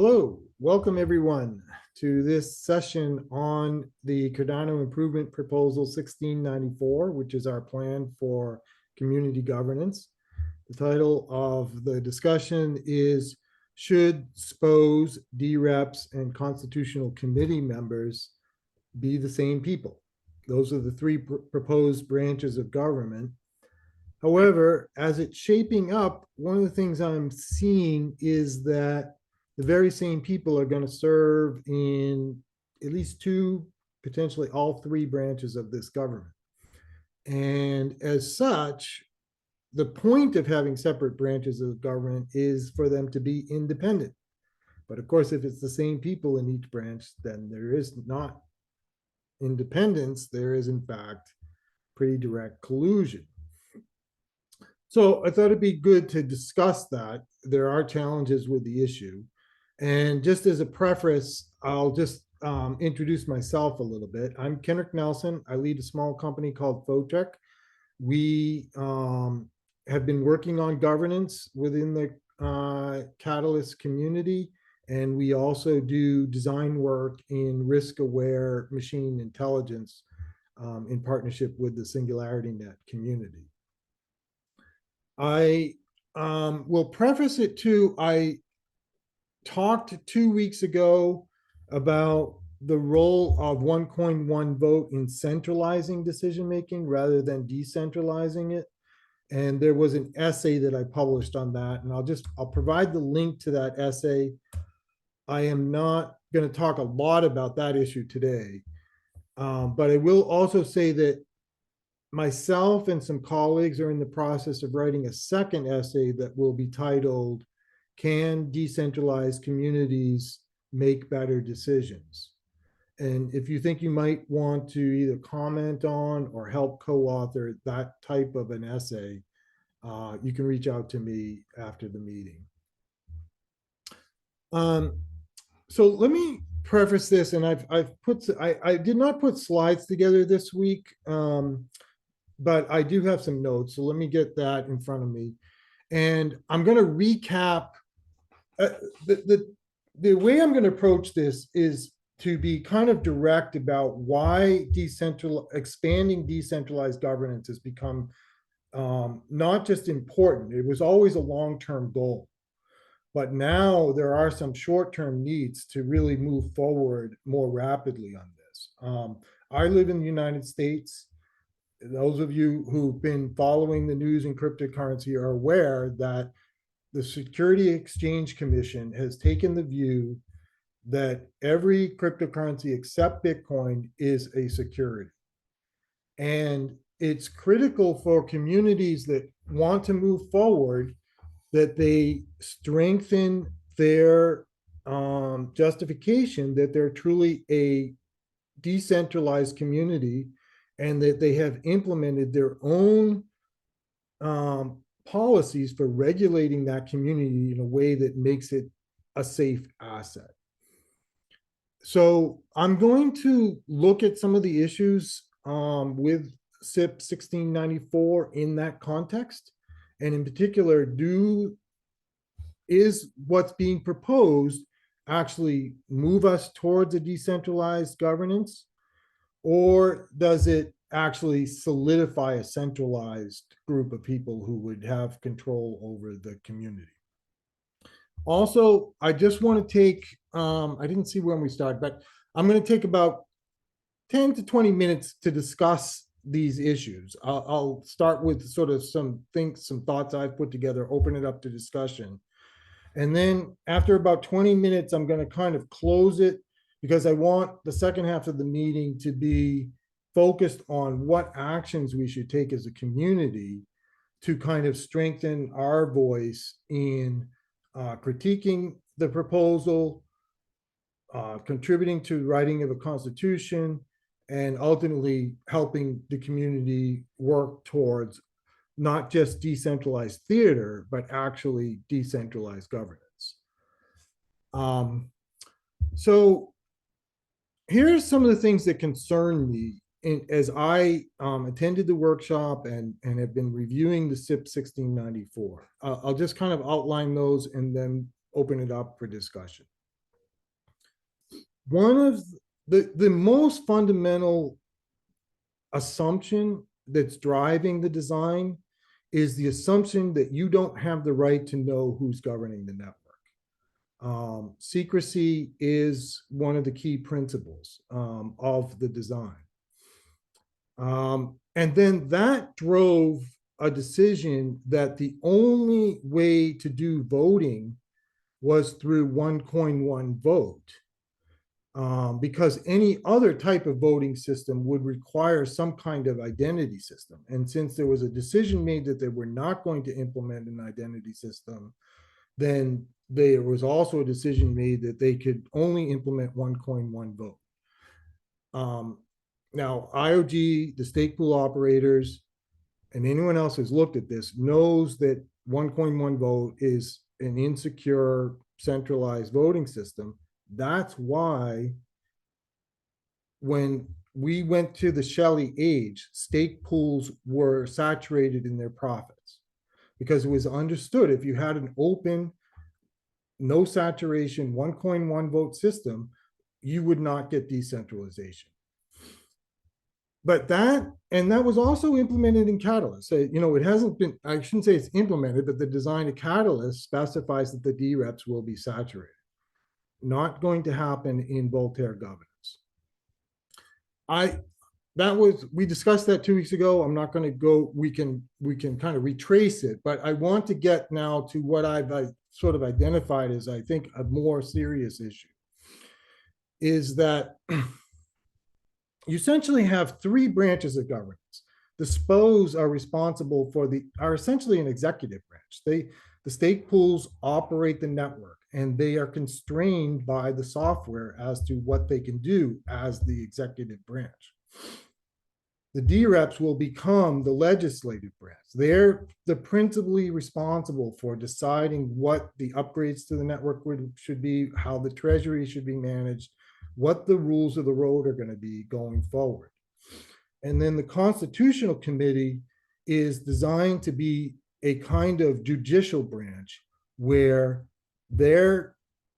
Hello, welcome everyone to this session on the Cardano Improvement Proposal 1694, which is our plan for community governance. The title of the discussion is Should SPOs, DReps, and Constitutional Committee members be the same people? Those are the three proposed branches of government. However, as it's shaping up, one of the things I'm seeing is that the very same people are going to serve in at least two, potentially all three branches of this government. And as such, the point of having separate branches of government is for them to be independent. But of course, if it's the same people in each branch, then there is not independence. There is, in fact, pretty direct collusion. So I thought it'd be good to discuss that. There are challenges with the issue. And just as a preface, I'll just introduce myself a little bit. I'm Kenric Nelson. I lead a small company called Photech. We have been working on governance within the Catalyst community, and we also do design work in risk-aware machine intelligence in partnership with the SingularityNet community. I will preface it too. I talked 2 weeks ago about the role of one coin, one vote in centralizing decision-making rather than decentralizing it. And there was an essay that I published on that, and I'll provide the link to that essay. I am not going to talk a lot about that issue today, but I will also say that myself and some colleagues are in the process of writing a second essay that will be titled, Can Decentralized Communities Make Better Decisions? And if you think you might want to either comment on or help co-author that type of an essay, you can reach out to me after the meeting. So let me preface this, and I did not put slides together this week, but I do have some notes. So let me get that in front of me. And I'm going to recap. The way I'm going to approach this is to be kind of direct about why expanding decentralized governance has become not just important. It was always a long-term goal. But now there are some short-term needs to really move forward more rapidly on this. I live in the United States. Those of you who've been following the news in cryptocurrency are aware that the Security Exchange Commission has taken the view that every cryptocurrency except Bitcoin is a security. And it's critical for communities that want to move forward that they strengthen their justification that they're truly a decentralized community and that they have implemented their own policies for regulating that community in a way that makes it a safe asset. So I'm going to look at some of the issues with CIP-1694 in that context. And in particular, is what's being proposed actually move us towards a decentralized governance? Or does it actually solidify a centralized group of people who would have control over the community? Also, I just want to take, I didn't see when we started, but I'm going to take about 10 to 20 minutes to discuss these issues. I'll start with sort of some thoughts I've put together, open it up to discussion. And then after about 20 minutes, I'm going to kind of close it because I want the second half of the meeting to be focused on what actions we should take as a community to kind of strengthen our voice in critiquing the proposal, contributing to writing of a constitution, and ultimately helping the community work towards not just decentralized theater, but actually decentralized governance. So here's some of the things that concern me as I attended the workshop and have been reviewing the CIP-1694. I'll just kind of outline those and then open it up for discussion. one of the most fundamental assumption that's driving the design is the assumption that you don't have the right to know who's governing the network. Secrecy is one of the key principles of the design. And then that drove a decision that the only way to do voting was through one coin, one vote. Because any other type of voting system would require some kind of identity system. And since there was a decision made that they were not going to implement an identity system, then there was also a decision made that they could only implement one coin, one vote. Now, IOG, the stake pool operators, and anyone else who's looked at this knows that one coin, one vote is an insecure, centralized voting system. That's why when we went to the Shelley age, stake pools were saturated in their profits because it was understood if you had an open, no saturation, one coin, one vote system, you would not get decentralization. But that was also implemented in Catalyst. So, it hasn't been, I shouldn't say it's implemented, but the design of Catalyst specifies that the DReps will be saturated. Not going to happen in Voltaire Governance. We discussed that 2 weeks ago. I'm not going to go, we can kind of retrace it, but I want to get now to what I've sort of identified as, I think, a more serious issue, is that you essentially have three branches of governance. The SPOs are responsible are essentially an executive branch. The stake pools operate the network, and they are constrained by the software as to what they can do as the executive branch. The DReps will become the legislative branch. They're the principally responsible for deciding what the upgrades to the network should be, how the treasury should be managed, what the rules of the road are going to be going forward. And then the Constitutional Committee is designed to be a kind of judicial branch where they're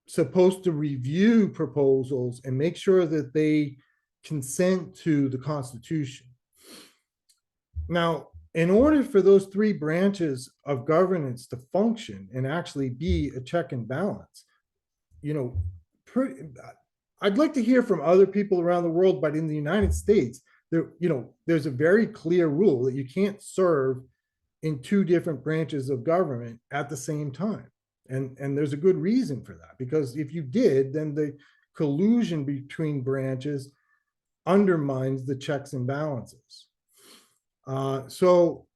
supposed to review proposals and make sure that they consent to the Constitution. Now, in order for those three branches of governance to function and actually be a check and balance, I'd like to hear from other people around the world, but in the United States, there's a very clear rule that you can't serve in two different branches of government at the same time. And there's a good reason for that, because if you did, then the collusion between branches undermines the checks and balances. So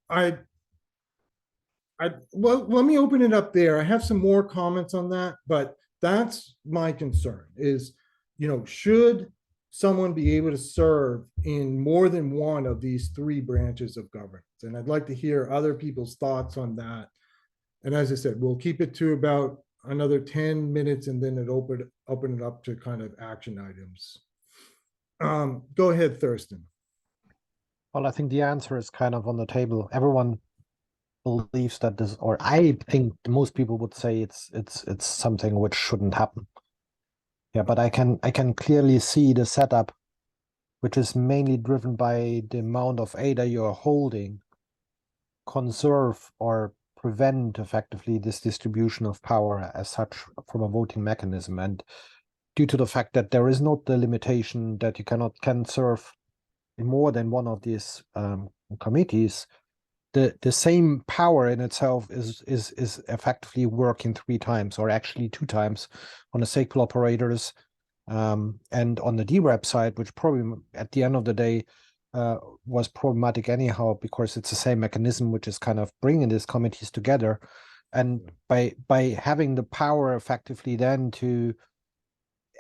well, let me open it up there. I have some more comments on that, but that's my concern is, should someone be able to serve in more than one of these three branches of governance? And I'd like to hear other people's thoughts on that. And as I said, we'll keep it to about another 10 minutes and then open it up to kind of action items. Go ahead, Thurston. Well, I think the answer is kind of on the table. Everyone believes that this, or I think most people would say it's something which shouldn't happen. Yeah, but I can clearly see the setup, which is mainly driven by the amount of ADA you're holding, conserve or prevent effectively this distribution of power as such from a voting mechanism. And due to the fact that there is not the limitation that you can serve in more than one of these committees, the same power in itself is effectively working 3 times, or actually 2 times, on the stake pool operators and on the DRep side, which probably at the end of the day was problematic anyhow, because it's the same mechanism which is kind of bringing these committees together. And by having the power effectively then to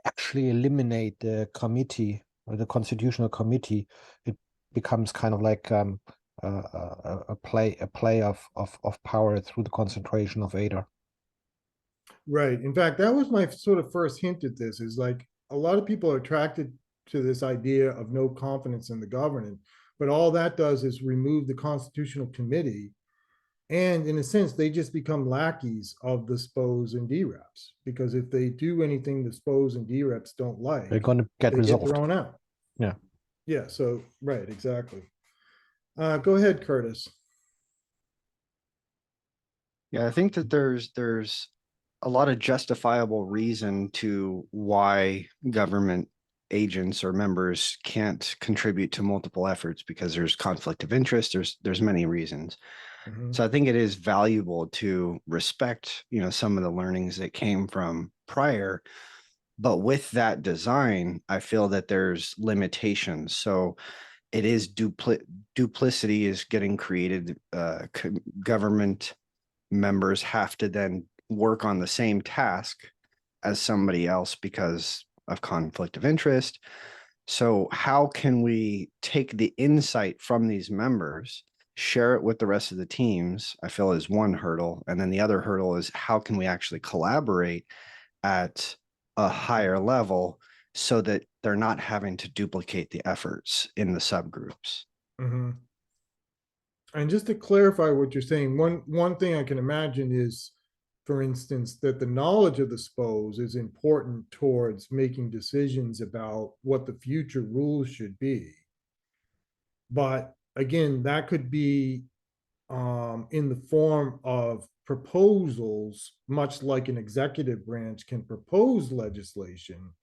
actually eliminate the committee or the constitutional committee, it becomes kind of like a play of power through the concentration of ADA. Right. In fact, that was my sort of first hint at this, is like a lot of people are attracted to this idea of no confidence in the governance, but all that does is remove the Constitutional Committee And in a sense, they just become lackeys of the SPOs and DReps, because if they do anything the SPOs and DReps don't like, They're going to get they get resolved. thrown out. Yeah. Yeah, so, right, exactly. Go ahead, Curtis. Yeah, I think that there's a lot of justifiable reason to why government agents or members can't contribute to multiple efforts, because there's conflict of interest. There's many reasons. Mhm. So I think it is valuable to respect, some of the learnings that came from prior. But with that design, I feel that there's limitations. So it is duplicity is getting created. Government members have to then work on the same task as somebody else because of conflict of interest. So how can we take the insight from these members, share it with the rest of the teams, I feel is one hurdle. And then the other hurdle is how can we actually collaborate at a higher level so that they're not having to duplicate the efforts in the subgroups. Mhm. And just to clarify what you're saying, one thing I can imagine is, for instance, that the knowledge of the SPOs is important towards making decisions about what the future rules should be. But again, that could be in the form of proposals, much like an executive branch can propose legislation,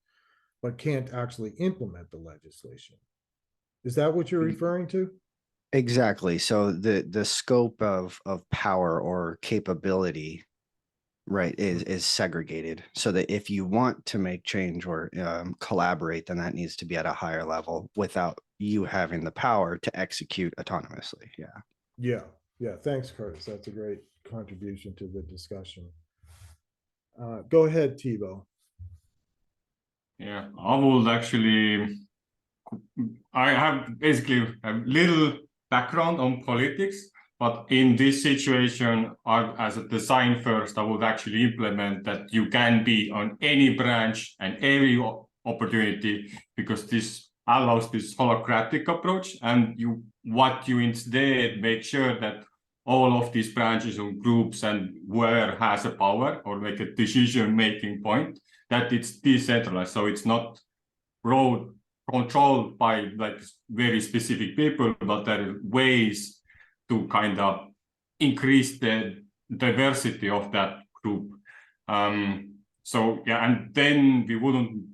but can't actually implement the legislation. Is that what you're referring to? Exactly. So the scope of power or capability, right, is segregated, so that if you want to make change or collaborate, then that needs to be at a higher level without you having the power to execute autonomously. Yeah. Yeah. Yeah. Thanks, Curtis. That's a great contribution to the discussion. Go ahead, Thibault. Yeah, I would actually, I have basically a little background on politics, but in this situation, as a design first, I would actually implement that you can be on any branch and every opportunity, because this allows this holocratic approach. And what you instead make sure that all of these branches and groups and whoever has a power or like a decision-making point, that it's decentralized. So it's not controlled by like very specific people, but there are ways to kind of increase the diversity of that group. So yeah, and then we wouldn't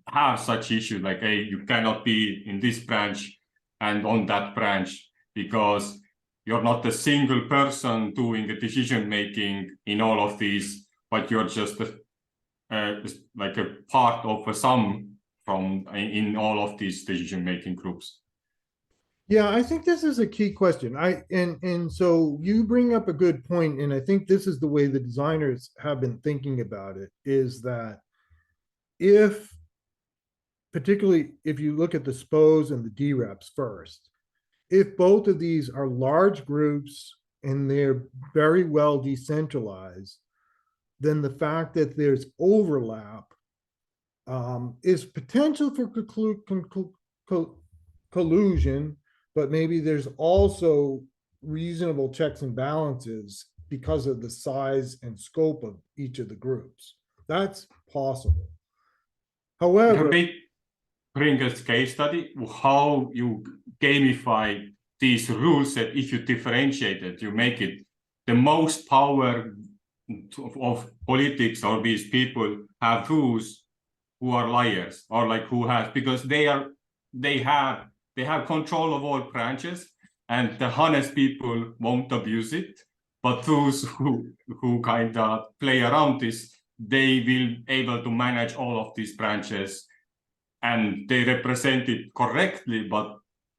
have such issues like, hey, you cannot be in this branch and on that branch, because you're not a single person doing the decision making in all of these, but you're just like a part of a sum from in all of these decision-making groups. Yeah, I think this is a key question. And so you bring up a good point, and I think this is the way the designers have been thinking about it, is that particularly if you look at the SPOs and the DReps first, if both of these are large groups and they're very well decentralized, then the fact that there's overlap is potential for collusion, but maybe there's also reasonable checks and balances because of the size and scope of each of the groups. That's possible. However, bring a case study how you gamify these rules, that if you differentiate it, you make it the most power of politics, or these people have those who are liars, or like who has, because they have control of all branches, and the honest people won't abuse it, but those who kind of play around this, they will able to manage all of these branches, and they represent it correctly, but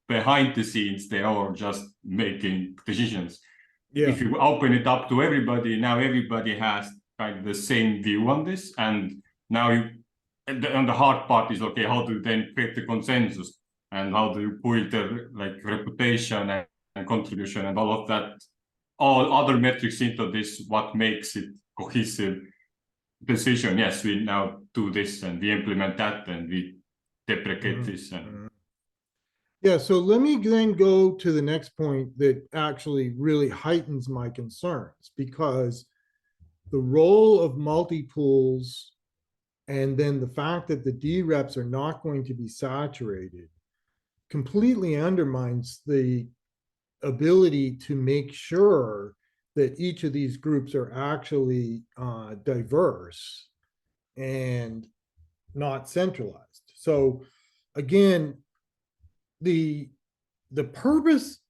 behind the scenes they are just making decisions. yeah, If you open it up to everybody, now everybody has kind of the same view on this, and now and the hard part is, okay, how do you then create the consensus, and how do you build the like reputation and contribution and all of that, all other metrics into this, what makes it cohesive decision. Yes, we now do this and we implement that and we deprecate this. And Yeah, so let me then go to the next point that actually really heightens my concerns, because the role of multi-pools and then the fact that the DReps are not going to be saturated completely undermines the ability to make sure that each of these groups are actually diverse and not centralized. So again, the purpose,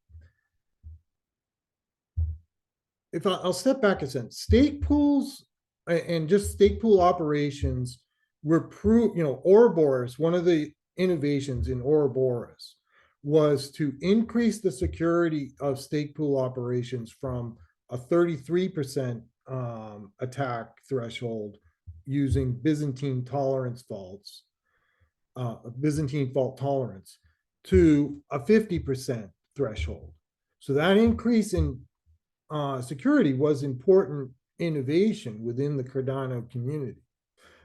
if I'll step back a second, stake pools and just stake pool operations were Ouroboros, one of the innovations in Ouroboros was to increase the security of stake pool operations from a 33% attack threshold using Byzantine tolerance faults, Byzantine fault tolerance, to a 50% threshold. So that increase in security was important innovation within the Cardano community.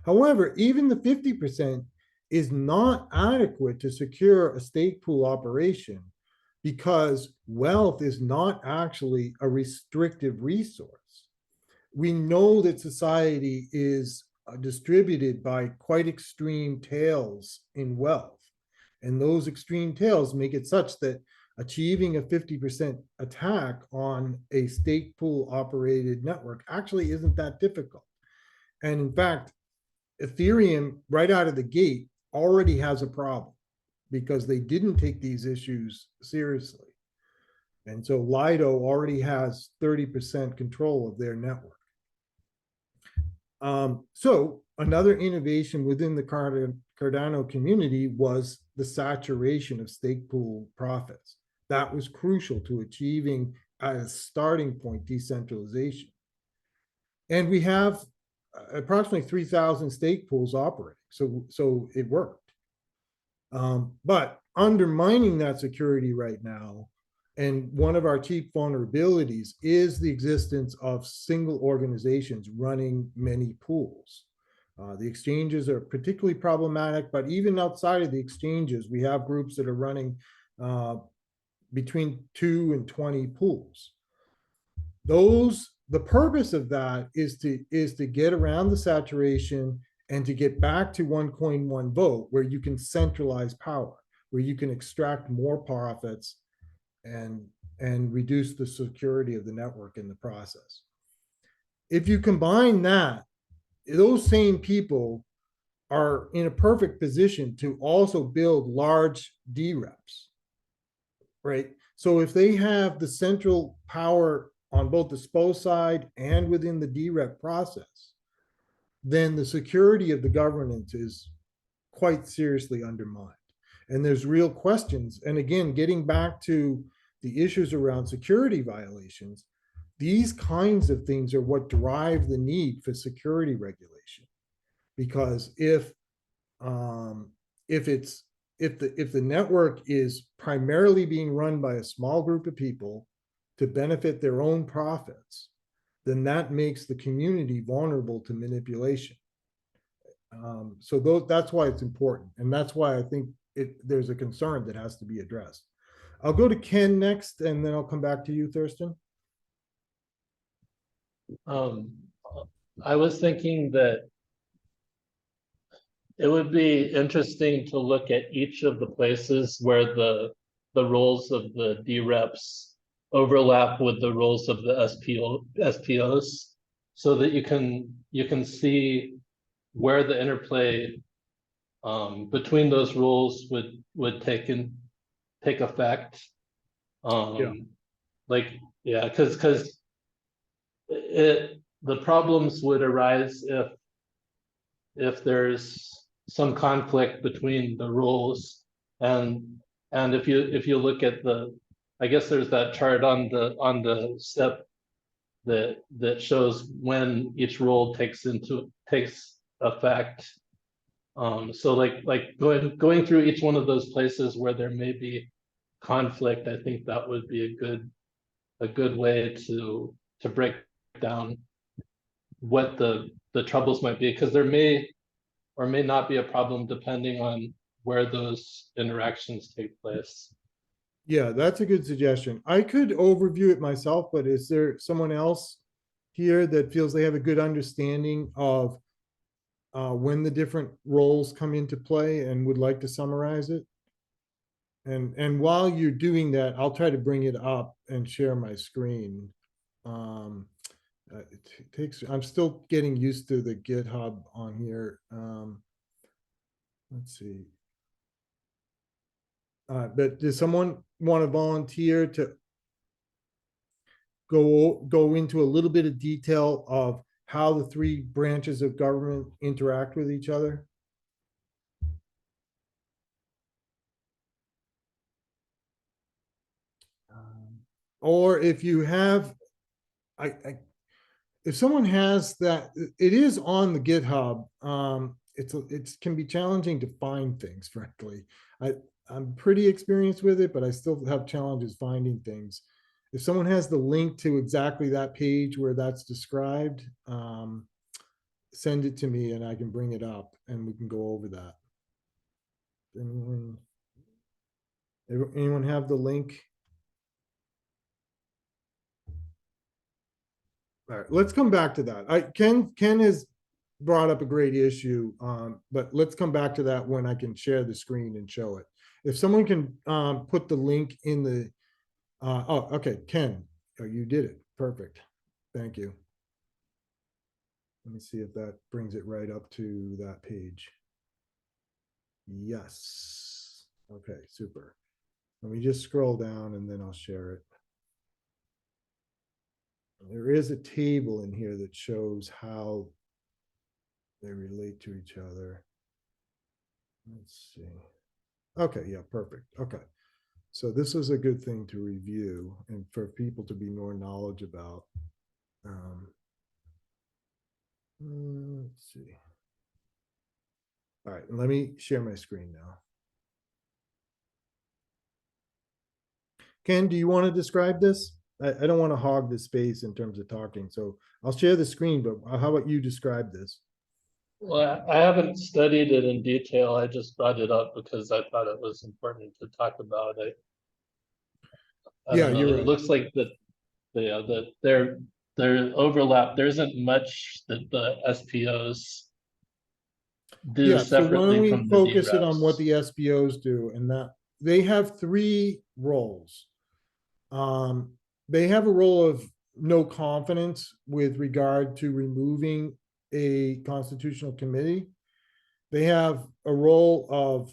However, even the 50% is not adequate to secure a stake pool operation, because wealth is not actually a restrictive resource. We know that society is distributed by quite extreme tails in wealth. And those extreme tails make it such that achieving a 50% attack on a stake pool operated network actually isn't that difficult. And in fact, Ethereum right out of the gate already has a problem because they didn't take these issues seriously. And so Lido already has 30% control of their network. So another innovation within the Cardano community was the saturation of stake pool profits. That was crucial to achieving, as a starting point, decentralization. And we have approximately 3,000 stake pools operating, so it worked. But undermining that security right now, and one of our chief vulnerabilities, is the existence of single organizations running many pools. The exchanges are particularly problematic, but even outside of the exchanges, we have groups that are running between 2 and 20 pools. The purpose of that is to get around the saturation and to get back to one coin, one vote, where you can centralize power, where you can extract more profits and reduce the security of the network in the process. If you combine that, those same people are in a perfect position to also build large DReps, right? So if they have the central power on both the SPO side and within the DRep process, then the security of the governance is quite seriously undermined. And there's real questions. And again, getting back to the issues around security violations, these kinds of things are what drive the need for security regulation. Because if the network is primarily being run by a small group of people to benefit their own profits, then that makes the community vulnerable to manipulation. So that's why it's important. And that's why I think there's a concern that has to be addressed. I'll go to Ken next, and then I'll come back to you, Thurston. I was thinking that it would be interesting to look at each of the places where the roles of the DReps overlap with the roles of the SPOs, so that you can see where the interplay between those roles would take effect. Because the problems would arise if there's some conflict between the roles, and if you look at I guess there's that chart on the SIP that shows when each role takes effect. So like going through each one of those places where there may be conflict, I think that would be a good way to break down what the troubles might be, because there may or may not be a problem depending on where those interactions take place. Yeah, that's a good suggestion. I could overview it myself, but is there someone else here that feels they have a good understanding of when the different roles come into play and would like to summarize it? And while you're doing that, I'll try to bring it up and share my screen. It takes, I'm still getting used to the GitHub on here. Let's see. But does someone want to volunteer to go into a little bit of detail of how the three branches of government interact with each other? Or if you have, if someone has that, it is on the GitHub. It can be challenging to find things, frankly. I'm pretty experienced with it, but I still have challenges finding things. If someone has the link to exactly that page where that's described, send it to me and I can bring it up and we can go over that. Anyone have the link? All right, let's come back to that. Ken has brought up a great issue, but let's come back to that when I can share the screen and show it. If someone can put the link in the, oh, okay, Ken, oh, you did it. Perfect. Thank you. Let me see if that brings it right up to that page. Yes. Okay, super. Let me just scroll down and then I'll share it. There is a table in here that shows how they relate to each other. Let's see. Okay, yeah, perfect. Okay. So this is a good thing to review and for people to be more knowledgeable about. Let's see. All right, let me share my screen now. Ken, do you want to describe this? I don't want to hog the space in terms of talking, so I'll share the screen, but how about you describe this? Well, I haven't studied it in detail. I just brought it up because I thought it was important to talk about it. Yeah, you're right. It looks like their overlap. There isn't much that the SPOs do Yeah, so why don't separately we from the focus it on what DReps. the SPOs do, and that they have three roles. They have a role of no confidence with regard to removing a constitutional committee. They have a role of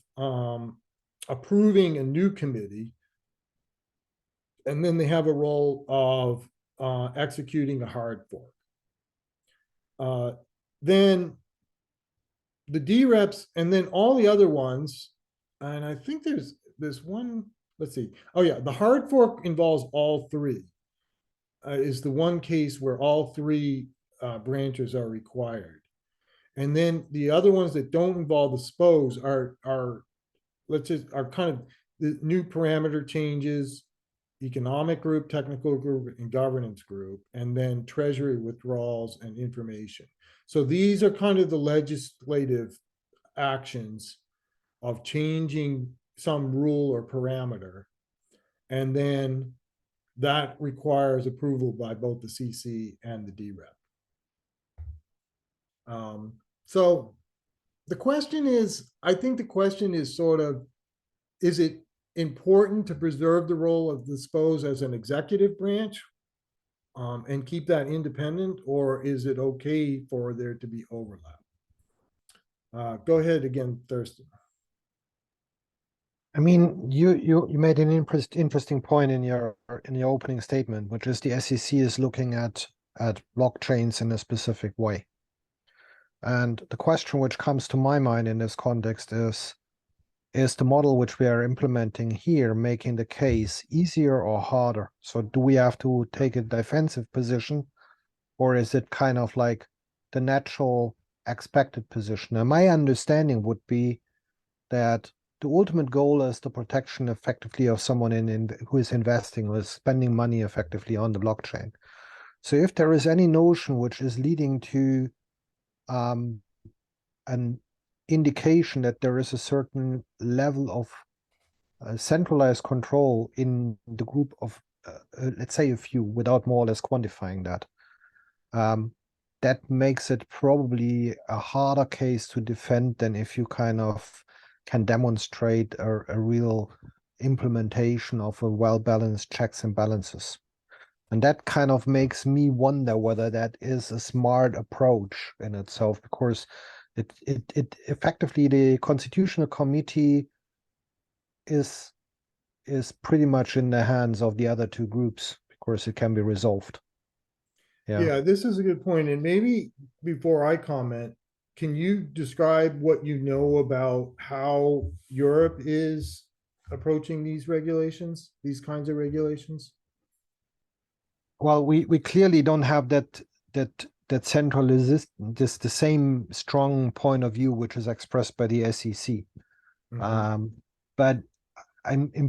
approving a new committee. And then they have a role of executing a hard fork. Then the DReps, and then all the other ones, and I think there's one, let's see. Oh yeah, the hard fork involves all three. Is the one case where all three branches are required. And then the other ones that don't involve the SPOs are kind of the new parameter changes, economic group, technical group, and governance group, and then treasury withdrawals and information. So these are kind of the legislative actions of changing some rule or parameter. And then that requires approval by both the CC and the DRep. So the question is, I think the question is sort of, is it important to preserve the role of the SPOs as an executive branch and keep that independent, or is it okay for there to be overlap? Go ahead again, Thurston. I mean, you made an interesting point in your opening statement, which is the SEC is looking at blockchains in a specific way. And the question which comes to my mind in this context is the model which we are implementing here making the case easier or harder? So do we have to take a defensive position, or is it kind of like the natural expected position? And my understanding would be that the ultimate goal is the protection effectively of someone who is investing, who is spending money effectively on the blockchain. So if there is any notion which is leading to an indication that there is a certain level of centralized control in the group of, let's say a few, without more or less quantifying that, that makes it probably a harder case to defend than if you kind of can demonstrate a real implementation of a well-balanced checks and balances. And that kind of makes me wonder whether that is a smart approach in itself, because it effectively, the Constitutional Committee is pretty much in the hands of the other two groups, because it can be resolved. Yeah, this is a good point. And maybe before I comment, can you describe what you know about how Europe is approaching these regulations, these kinds of regulations? Well, we clearly don't have that centralized, the same strong point of view which is expressed by the SEC. But I'm in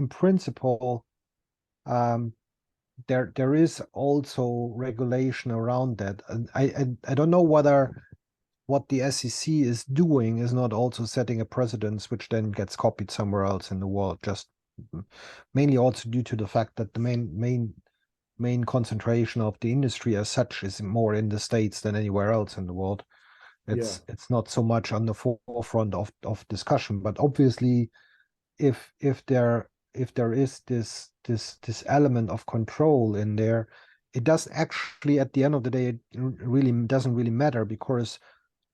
principle, there is also regulation around that. And I don't know whether what the SEC is doing is not also setting a precedence which then gets copied somewhere else in the world, just mainly also due to the fact that the main concentration of the industry as such is more in the States than anywhere else in the world. It's not so much on the forefront of discussion, but obviously if there is this element of control in there, it does actually, at the end of the day, it really doesn't really matter, because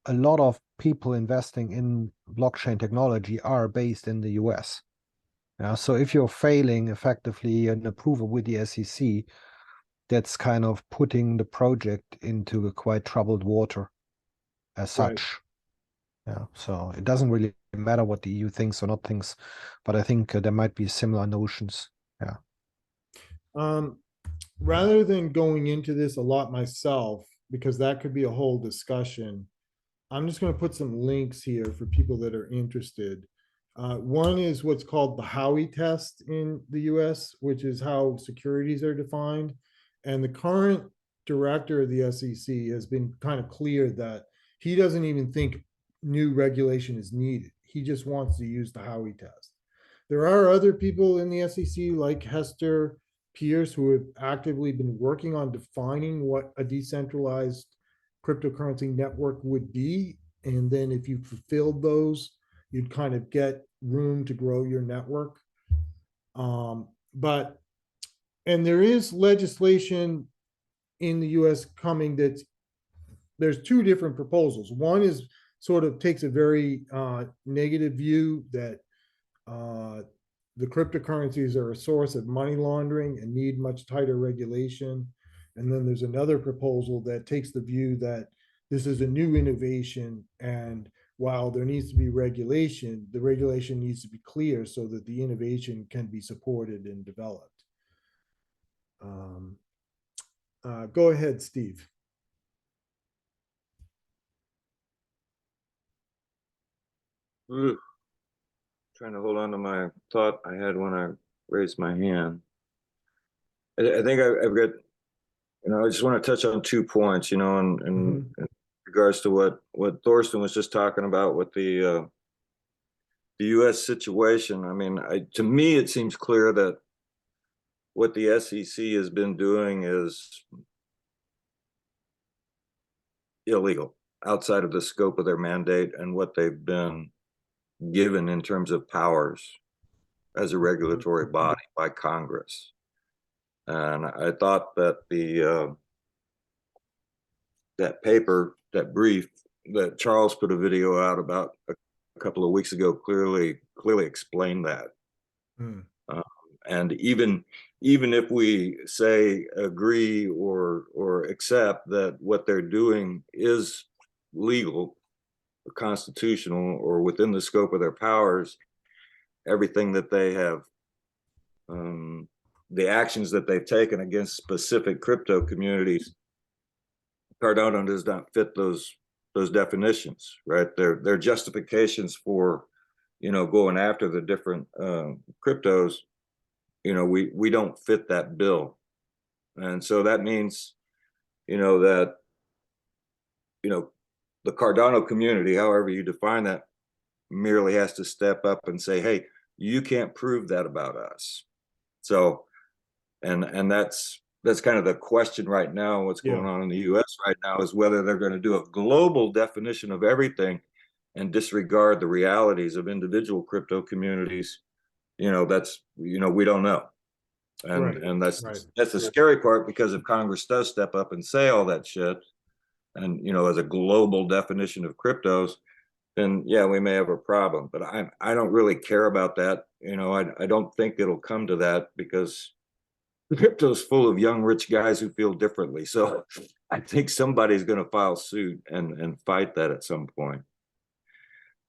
a lot of people investing in blockchain technology are based in the US. So if you're failing effectively an approval with the SEC, that's kind of putting the project into a quite troubled water as such. Yeah, so it doesn't really matter what the EU thinks or not thinks, but I think there might be similar notions. Yeah. Rather than going into this a lot myself, because that could be a whole discussion, I'm just going to put some links here for people that are interested. One is what's called the Howey test in the US, which is how securities are defined. And the current director of the SEC has been kind of clear that he doesn't even think new regulation is needed. He just wants to use the Howey test. There are other people in the SEC like Hester Pierce who have actively been working on defining what a decentralized cryptocurrency network would be. And then if you fulfilled those, you'd kind of get room to grow your network. And there is legislation in the US coming there's two different proposals. One is sort of takes a very negative view that the cryptocurrencies are a source of money laundering and need much tighter regulation. And then there's another proposal that takes the view that this is a new innovation, and while there needs to be regulation, the regulation needs to be clear so that the innovation can be supported and developed. Go ahead, Steve. Ooh. Trying to hold on to my thought I had when I raised my hand. I think I've got, I just want to touch on 2 points, in regards to what Thorsten was just talking about with the U.S. situation. I mean, to me, it seems clear that what the SEC has been doing is illegal, outside of the scope of their mandate and what they've been given in terms of powers as a regulatory body by Congress. And I thought that that paper, that brief that Charles put a video out about a couple of weeks ago clearly explained that. And even if we say agree or accept that what they're doing is legal, or constitutional, or within the scope of their powers, everything that they have, the actions that they've taken against specific crypto communities, Cardano does not fit those definitions, right? Their justifications for, going after the different cryptos, we don't fit that bill. And so that means, that, the Cardano community, however you define that, merely has to step up and say, hey, You can't prove that about us. So, and that's kind of the question right now. What's going on in the US right now is whether they're going to do a global definition of everything and disregard the realities of individual crypto communities. You know, that's, you know, we don't know. And that's the scary part, because if Congress does step up and say all that shit, and, you know, as a global definition of cryptos, then yeah, we may have a problem. But I don't really care about that. You know, I don't think it'll come to that, because crypto's full of young rich guys who feel differently. So I think somebody's going to file suit and fight that at some point.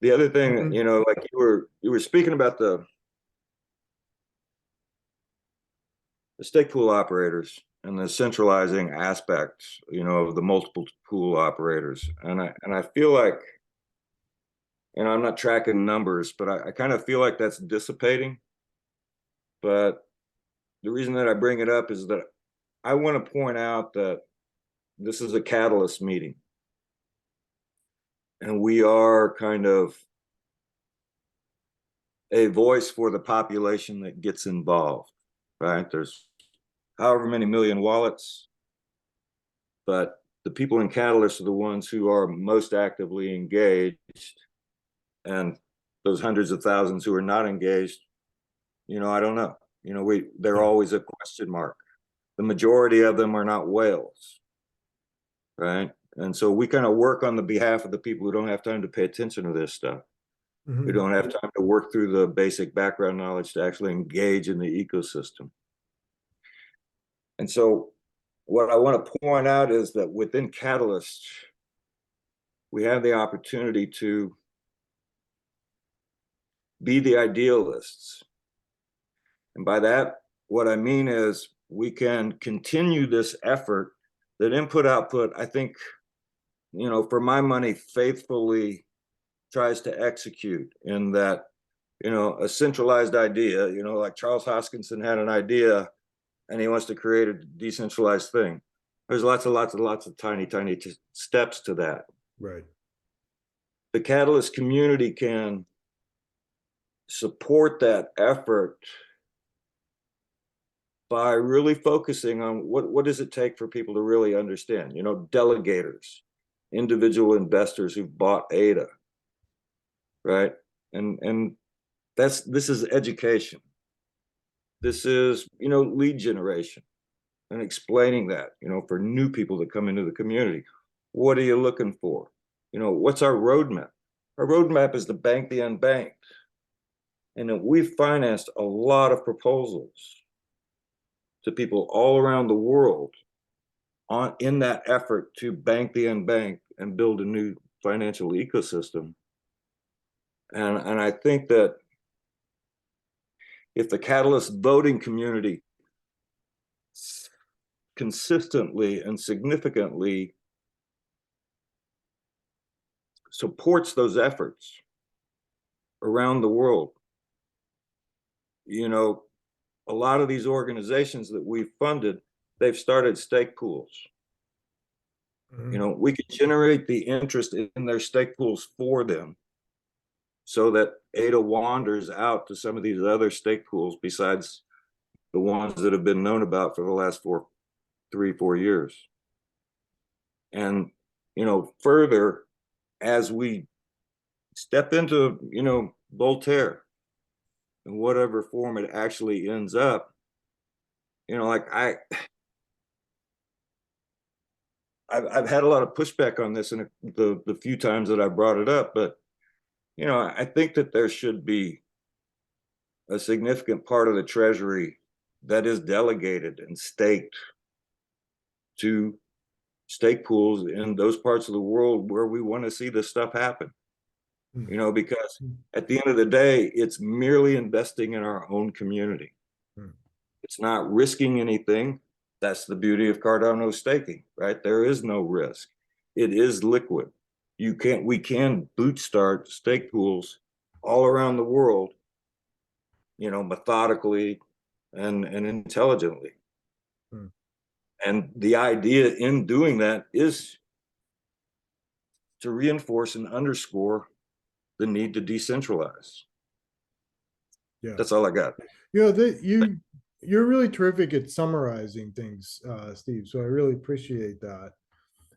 The other thing, you know, like you were speaking about the stake pool operators and the centralizing aspects, you know, of the multiple pool operators. And I feel like, you know, I'm not tracking numbers, but I kind of feel like that's dissipating. But the reason that I bring it up is that I want to point out that this is a catalyst meeting. And we are kind of a voice for the population that gets involved, right? There's however many million wallets, but the people in Catalyst are the ones who are most actively engaged. And those hundreds of thousands who are not engaged, you know, I don't know. You know, they're always a question mark. The majority of them are not whales, right? And so we kind of work on the behalf of the people who don't have time to pay attention to this stuff. We don't have time to work through the basic background knowledge to actually engage in the ecosystem. And so what I want to point out is that within Catalyst, we have the opportunity to be the idealists. And by that, what I mean is we can continue this effort that input output, I think, you know, for my money, faithfully tries to execute, in that, you know, a centralized idea, you know, like Charles Hoskinson had an idea and he wants to create a decentralized thing. There's lots of tiny steps to that. Right. The Catalyst community can support that effort by really focusing on what does it take for people to really understand, you know, delegators, individual investors who've bought ADA, right? And this is education. This is, you know, lead generation and explaining that, you know, for new people that come into the community. What are you looking for? You know, what's our roadmap? Our roadmap is to bank the unbanked. And we've financed a lot of proposals to people all around the world in that effort to bank the unbanked and build a new financial ecosystem. And I think that if the Catalyst voting community consistently and significantly supports those efforts around the world, you know, a lot of these organizations that we've funded, they've started stake pools. You know, we can generate the interest in their stake pools for them so that ADA wanders out to some of these other stake pools besides the ones that have been known about for the last 3-4 years. And, you know, further, as we step into, you know, Voltaire, in whatever form it actually ends up, you know, like I've had a lot of pushback on this in the few times that I brought it up, but, you know, I think that there should be a significant part of the treasury that is delegated and staked to stake pools in those parts of the world where we want to see this stuff happen. You know, because at the end of the day, it's merely investing in our own community. It's not risking anything. That's the beauty of Cardano staking, right? There is no risk. It is liquid. We can bootstart stake pools all around the world, you know, methodically and intelligently. And the idea in doing that is to reinforce and underscore the need to decentralize. Yeah. That's all I got. You know, you're really terrific at summarizing things, Steve. So I really appreciate that.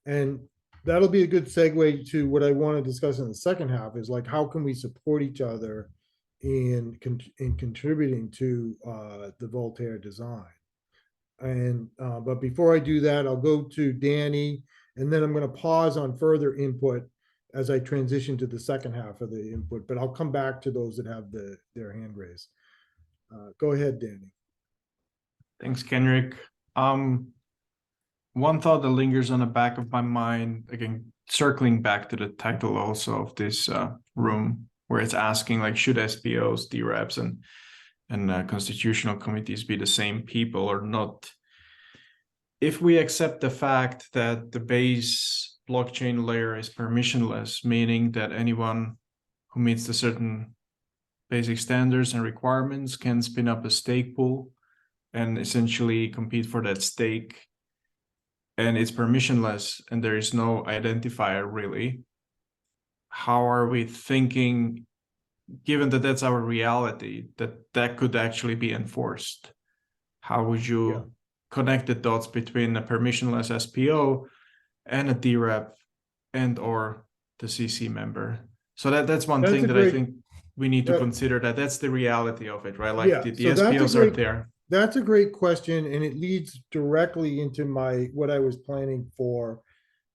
And that'll be a good segue to what I want to discuss in the second half is like, how can we support each other in contributing to the Voltaire design? And but before I do that, I'll go to Danny, and then I'm going to pause on further input as I transition to the second half of the input. But I'll come back to those that have their hand raised. Go ahead, Danny. Thanks, Kenric. One thought that lingers on the back of my mind, again, circling back to the title also of this room, where it's asking like, should SPOs, DReps, and constitutional committees be the same people or not? If we accept the fact that the base blockchain layer is permissionless, meaning that anyone who meets the certain basic standards and requirements can spin up a stake pool and essentially compete for that stake, and it's permissionless and there is no identifier really, how are we thinking, given that that's our reality, that that could actually be enforced? How would you connect the dots between a permissionless SPO and a DRep and or the CC member? So that's one thing that I think we need to consider, that that's the reality of it, right? Like the SPOs are there. That's a great question, and it leads directly into what I was planning for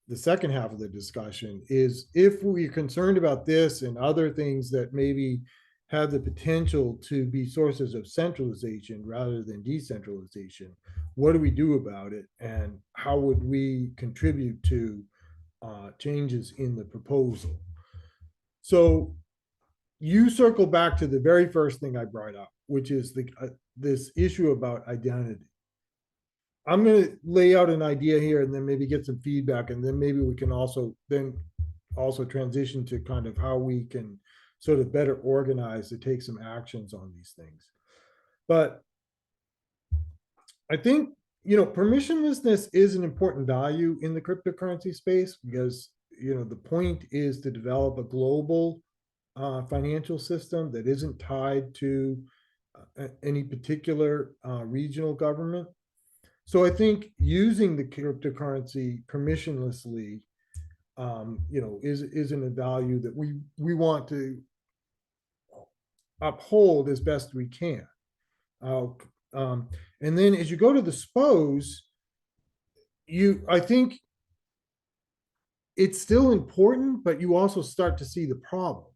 the second half of the discussion, is if we're concerned about this and other things that maybe have the potential to be sources of centralization rather than decentralization, what do we do about it, and how would we contribute to changes in the proposal? So you circle back to the very first thing I brought up, which is this issue about identity. I'm going to lay out an idea here and then maybe get some feedback, and then maybe we can also transition to kind of how we can sort of better organize to take some actions on these things. But I think, you know, permissionlessness is an important value in the cryptocurrency space, because, you know, the point is to develop a global financial system that isn't tied to any particular regional government. So I think using the cryptocurrency permissionlessly, you know, isn't a value that we want to uphold as best we can. And then as you go to the SPOs, I think it's still important, but you also start to see the problems.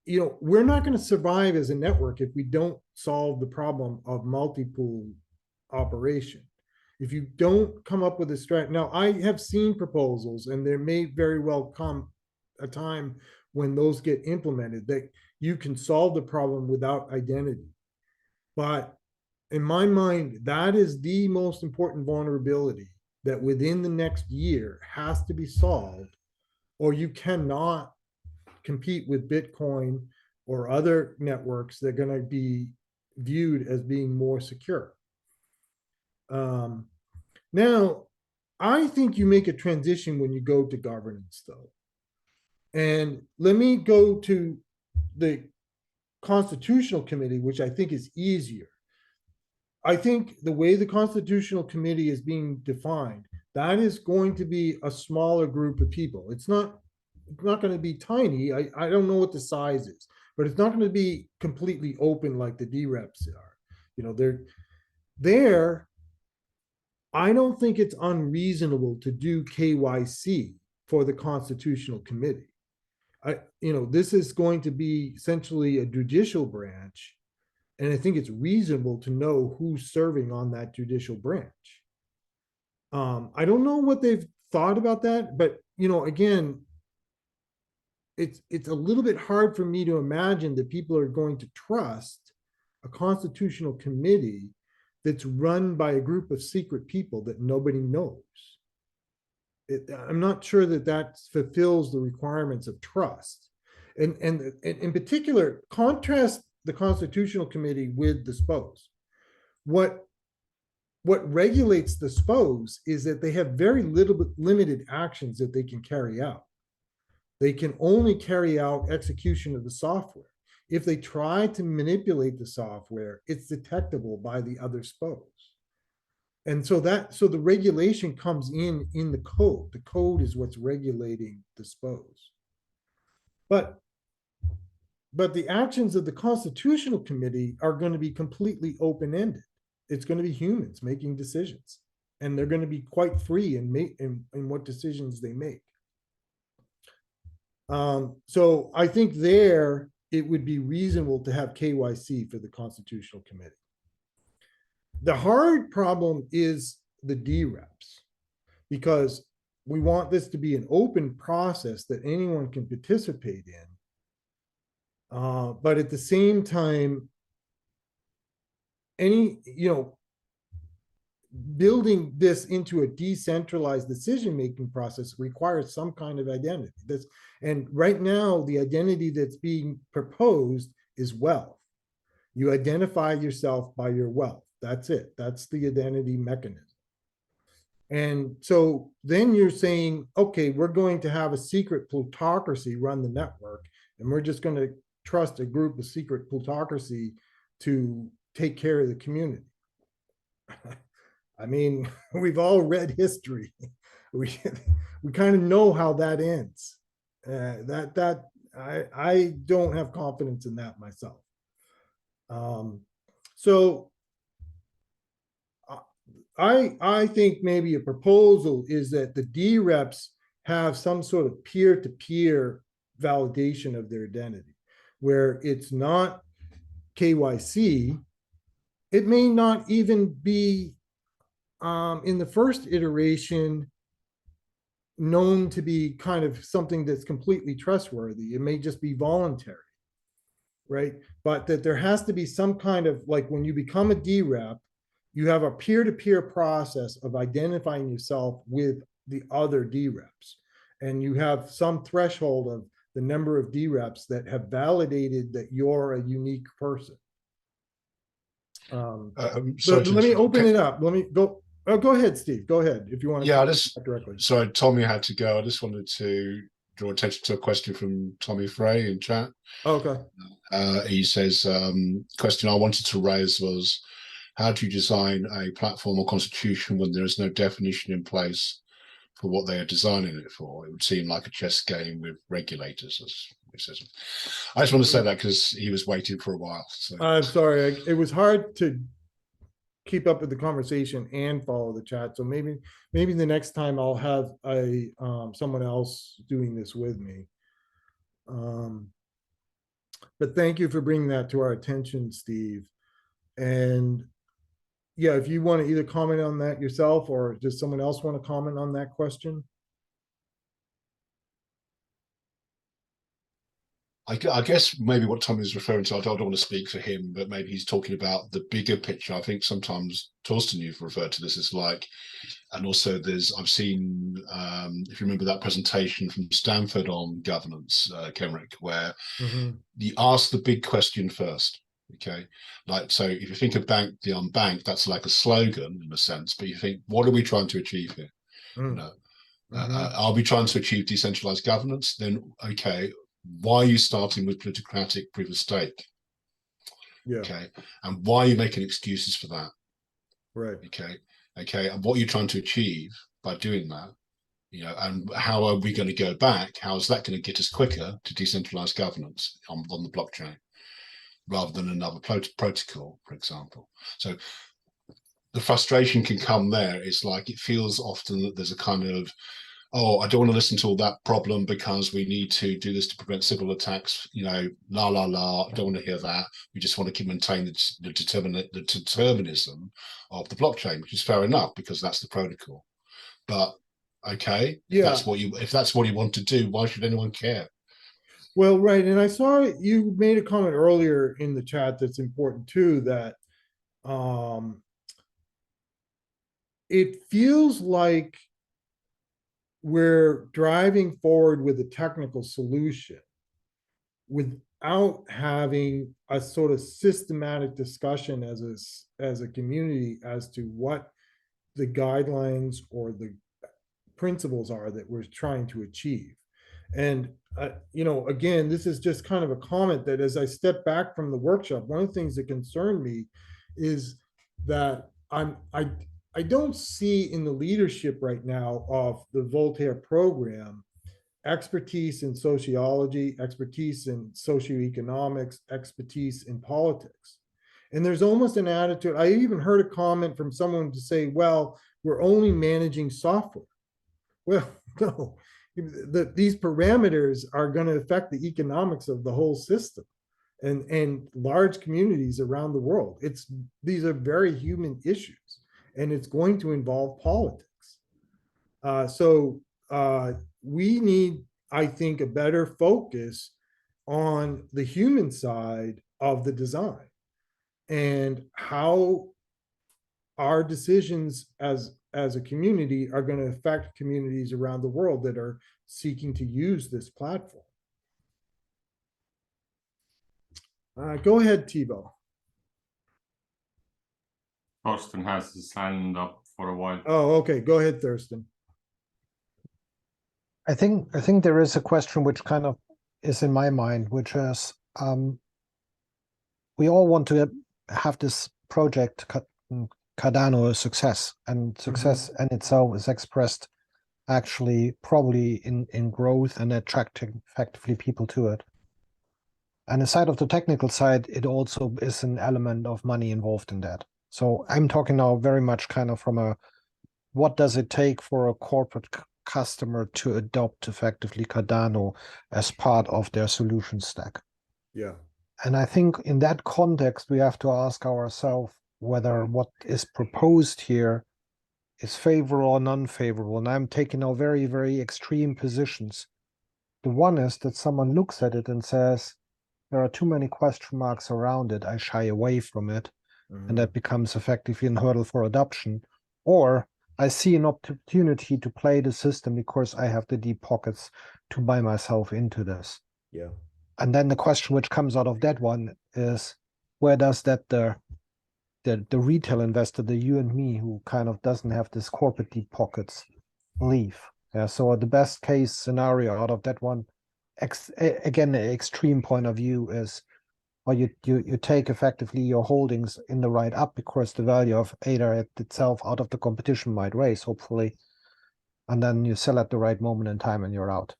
You know, we're not going to survive as a network if we don't solve the problem of multi-pool operation. If you don't come up with a strategy. Now, I have seen proposals, and there may very well come a time when those get implemented that you can solve the problem without identity. But in my mind, that is the most important vulnerability that within the next year has to be solved, or you cannot compete with Bitcoin or other networks that are going to be viewed as being more secure. Now, I think you make a transition when you go to governance, though. And let me go to the Constitutional Committee, which I think is easier. I think the way the Constitutional Committee is being defined, that is going to be a smaller group of people. It's not going to be tiny. I don't know what the size is, but it's not going to be completely open like the DReps are. You know, they're I don't think it's unreasonable to do KYC for the Constitutional Committee. You know, this is going to be essentially a judicial branch, and I think it's reasonable to know who's serving on that judicial branch. I don't know what they've thought about that, but, you know, again, it's a little bit hard for me to imagine that people are going to trust a Constitutional Committee that's run by a group of secret people that nobody knows. I'm not sure that fulfills the requirements of trust. And in particular, contrast the Constitutional Committee with the SPOs. What regulates the SPOs is that they have very limited actions that they can carry out. They can only carry out execution of the software. if they try to manipulate the software, it's detectable by the other SPOs. And so the regulation comes in the code. The code is what's regulating the SPOs. But the actions of the Constitutional Committee are going to be completely open-ended. It's going to be humans making decisions, and they're going to be quite free in what decisions they make. So I think there it would be reasonable to have KYC for the Constitutional Committee. The hard problem is the DReps, because we want this to be an open process that anyone can participate in. But at the same time, building this into a decentralized decision-making process requires some kind of identity. And right now, the identity that's being proposed is wealth. You identify yourself by your wealth. That's it. That's the identity mechanism. And so then you're saying, okay, we're going to have a secret plutocracy run the network, and we're just going to trust a group of secret plutocracy to take care of the community. I mean, we've all read history. We kind of know how that ends. I don't have confidence in that myself. So I think maybe a proposal is that the DReps have some sort of peer-to-peer validation of their identity, where it's not KYC. It may not even be in the first iteration known to be kind of something that's completely trustworthy. It may just be voluntary, right? But that there has to be some kind of, like, when you become a DRep, you have a peer-to-peer process of identifying yourself with the other DReps. And you have some threshold of the number of DReps that have validated that you're a unique person. So let me open it up. Let me go. Oh, go ahead, Steve. Go ahead if you want to. Yeah, directly. Sorry, Tommy had to go. I just wanted to draw attention to a question from Tommy Frey in chat. Okay. He says, question I wanted to raise was, how do you design a platform or constitution when there is no definition in place for what they are designing it for? It would seem like a chess game with regulators, as he says. I just want to say that because he was waiting for a while. So. I'm sorry. It was hard to keep up with the conversation and follow the chat. So maybe the next time I'll have someone else doing this with me. But thank you for bringing that to our attention, Steve. And yeah, if you want to either comment on that yourself, or does someone else want to comment on that question? I guess maybe what Tom is referring to, I don't want to speak for him, but maybe he's talking about the bigger picture. I think sometimes, Torsten, you've referred to this as like, and also I've seen, if you remember that presentation from Stanford on governance, Kenric, where you ask the big question first. Okay, like, so if you think of bank the unbanked, that's like a slogan in a sense, but you think, what are we trying to achieve here? You know, are we trying to achieve decentralized governance? Then, okay, why are you starting with plutocratic proof of stake? Yeah. Okay, and why are you making excuses for that? Right. Okay, and what are you trying to achieve by doing that? You know, and how are we going to go back? How is that going to get us quicker to decentralized governance on the blockchain, rather than another protocol, for example? So the frustration can come there. It's like, it feels often that there's a kind of, oh, I don't want to listen to all that problem because we need to do this to prevent civil attacks, you know, la, la, la, I don't want to hear that. We just want to maintain the determinism of the blockchain, which is fair enough because that's the protocol. But okay, if that's what you want to do, why should anyone care? Well, right. And I saw you made a comment earlier in the chat that's important too, that it feels like we're driving forward with a technical solution without having a sort of systematic discussion as a community as to what the guidelines or the principles are that we're trying to achieve. And, again, this is just kind of a comment that as I step back from the workshop, one of the things that concerned me is that I don't see in the leadership right now of the Voltaire program expertise in sociology, expertise in socioeconomics, expertise in politics. And there's almost an attitude. I even heard a comment from someone to say, well, we're only managing software. Well, no, these parameters are going to affect the economics of the whole system and large communities around the world. These are very human issues, and it's going to involve politics. So we need, I think, a better focus on the human side of the design and how our decisions as a community are going to affect communities around the world that are seeking to use this platform. Go ahead, Thibault. Thorsten has his hand up for a while. Oh, okay. Go ahead, Thurston. I think there is a question which kind of is in my mind, which is we all want to have this project Cardano a success, and success in itself is expressed actually probably in growth and attracting effectively people to it. And aside of the technical side, it also is an element of money involved in that. So I'm talking now very much kind of from a, what does it take for a corporate customer to adopt effectively Cardano as part of their solution stack? Yeah. And I think in that context, we have to ask ourselves whether what is proposed here is favorable or non-favorable. And I'm taking now very, very extreme positions. The one is that someone looks at it and says, there are too many question marks around it, I shy away from it, and that becomes effectively a hurdle for adoption. Or I see an opportunity to play the system because I have the deep pockets to buy myself into this. Yeah. And then the question which comes out of that one is, where does that the retail investor, the you and me, who kind of doesn't have this corporate deep pockets, leave? Yeah. So the best case scenario out of that one, again, the extreme point of view is, or you take effectively your holdings in the ride up because the value of ADA itself out of the competition might raise, hopefully, and then you sell at the right moment in time and you're out.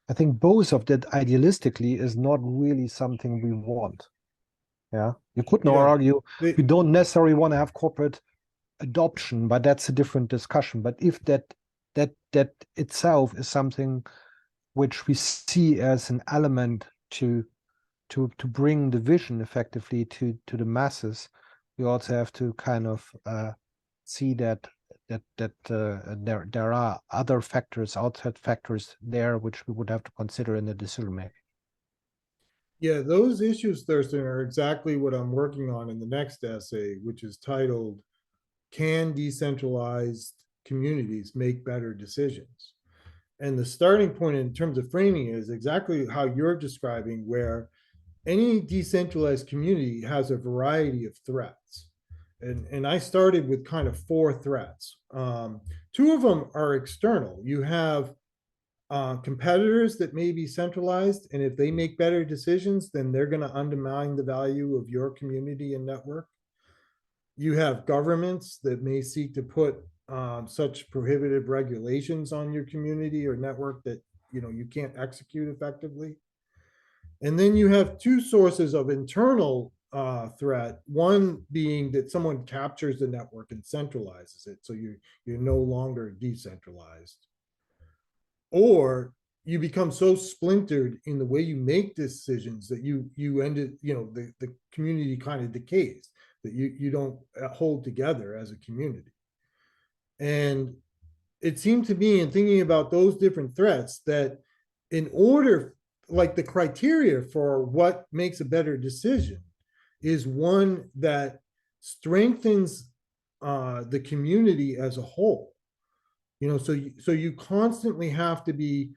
I think both of that idealistically is not really something we want. Yeah, you could now argue we don't necessarily want to have corporate adoption, but that's a different discussion. But if that itself is something which we see as an element to bring the vision effectively to the masses, we also have to kind of see that there are other factors, outside factors there, which we would have to consider in the decision making. Yeah, those issues, Thurston, are exactly what I'm working on in the next essay, which is titled, Can Decentralized Communities Make Better Decisions? And the starting point in terms of framing is exactly how you're describing, where any decentralized community has a variety of threats. And I started with kind of 4 threats. 2 of them are external. You have competitors that may be centralized, and if they make better decisions, then they're going to undermine the value of your community and network. You have governments that may seek to put such prohibitive regulations on your community or network that you can't execute effectively. And then you have 2 sources of internal threat. One being that someone captures the network and centralizes it, so you're no longer decentralized. Or you become so splintered in the way you make decisions that you ended, the community kind of decays, that you don't hold together as a community. And it seemed to me, in thinking about those different threats, that in order, like, the criteria for what makes a better decision is one that strengthens the community as a whole. So you constantly have to be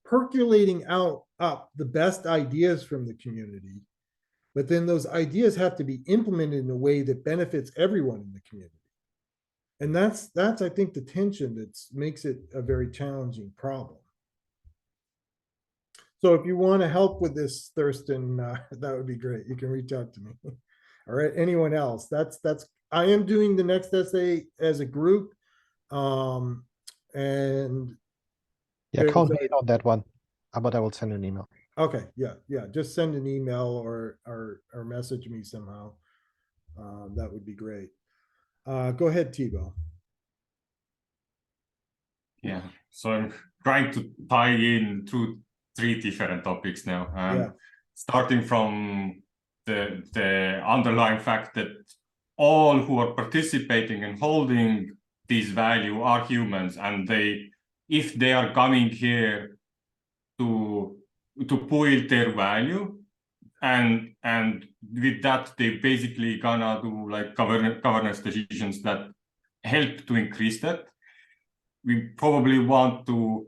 percolating up the best ideas from the community, but then those ideas have to be implemented in a way that benefits everyone in the community. And that's I think the tension that makes it a very challenging problem. So if you want to help with this, Thurston, that would be great. You can reach out to me. All right. Anyone else? I am doing the next essay as a group. And Yeah, there's count a- me in on that one. But I will send an email. okay, yeah. Just send an email or message me somehow. That would be great. Go ahead, Thibaut. Yeah, so I'm trying to tie in three different topics now. Yeah. Starting from the underlying fact that all who are participating and holding these value are humans, and if they are coming here to build their value, and with that they basically gonna do like governance decisions that help to increase that. We probably want to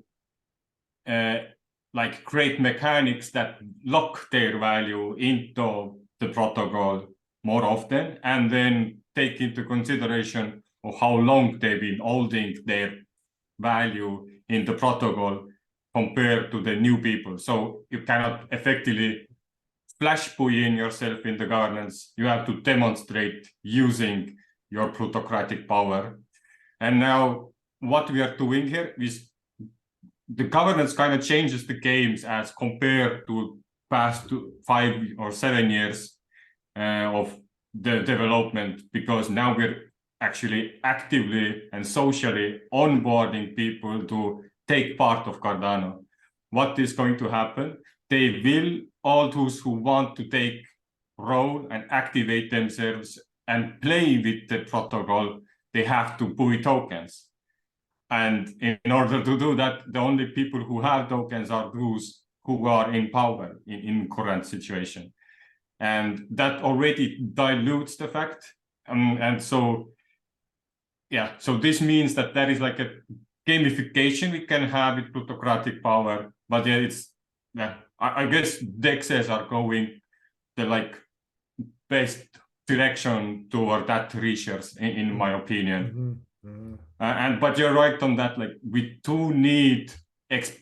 like create mechanics that lock their value into the protocol more often, and then take into consideration of how long they've been holding their value in the protocol compared to the new people. So you cannot effectively splash buoy in yourself in the governance. You have to demonstrate using your plutocratic power. And now what we are doing here is the governance kind of changes the games as compared to past 5 or 7 years of the development, because now we're actually actively and socially onboarding people to take part of Cardano. What is going to happen? They will, all those who want to take role and activate themselves and play with the protocol, they have to buy tokens. And in order to do that, the only people who have tokens are those who are in power in current situation. And that already dilutes the fact. And so, yeah, so this means that there is like a gamification we can have with plutocratic power, but yeah, I guess DEXs are going the like best direction toward that research, in my opinion. But you're right on that. Like we do need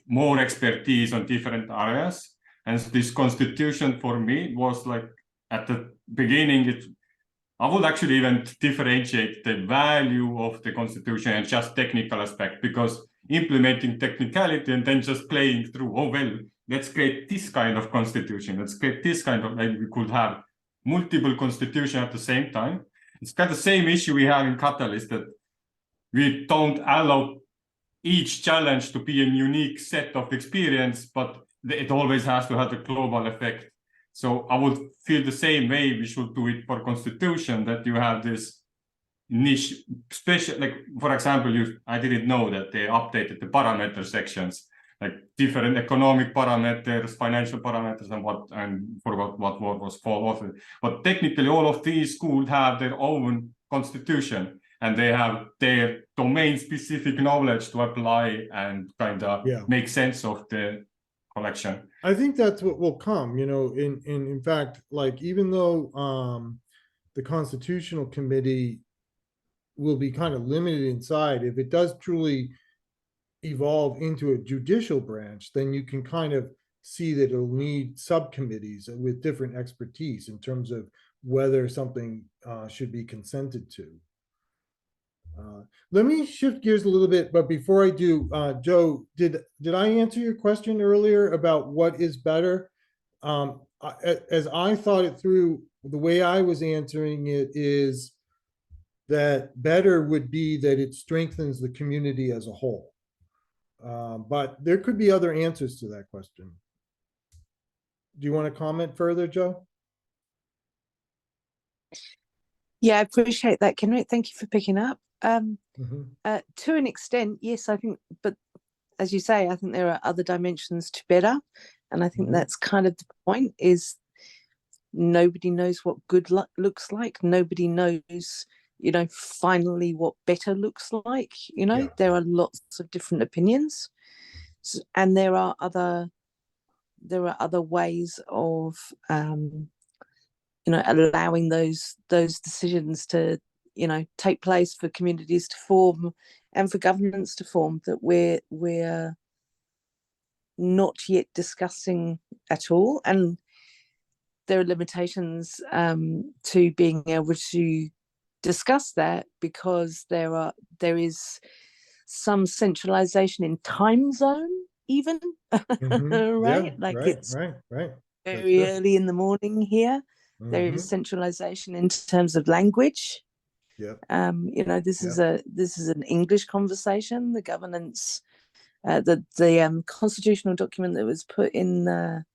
more expertise on different areas, and this constitution for me was like at the beginning. I would actually even differentiate the value of the constitution and just technical aspect, because implementing technicality and then just playing through, oh well, let's create this kind of constitution. Let's create this kind of, like we could have multiple constitution at the same time. It's got the same issue we have in Catalyst, that we don't allow each challenge to be a unique set of experience, but it always has to have the global effect. So I would feel the same way we should do it for constitution, that you have this niche special, like for example, I didn't know that they updated the parameter sections, like different economic parameters, financial parameters, and forgot what word was fall. But technically all of these could have their own constitution, and they have their domain-specific knowledge to apply and kind of make sense of the collection. I think that's what will come, in fact, like even though the Constitutional Committee will be kind of limited inside, if it does truly evolve into a judicial branch, then you can kind of see that it'll need subcommittees with different expertise in terms of whether something should be consented to. Let me shift gears a little bit, but before I do, Joe, did I answer your question earlier about what is better? As I thought it through, the way I was answering it is that better would be that it strengthens the community as a whole. But there could be other answers to that question. Do you want to comment further, Joe? Yeah, I appreciate that, Kenric. Thank you for picking up. To an extent, yes, I think, but as you say, I think there are other dimensions to better. And I think that's kind of the point, is nobody knows what good looks like. Nobody knows, finally what better looks like. There are lots of different opinions. And there are other ways of, allowing those decisions to, take place, for communities to form and for governments to form, that we're not yet discussing at all, and there are limitations to being able to discuss that because there is some centralization in time zone even. Right, Yeah, like right, it's right, right. That's very good. early in the morning here. There is centralization in terms of language. Yep. You know, this is an English conversation. The governance, the constitutional document that was put in the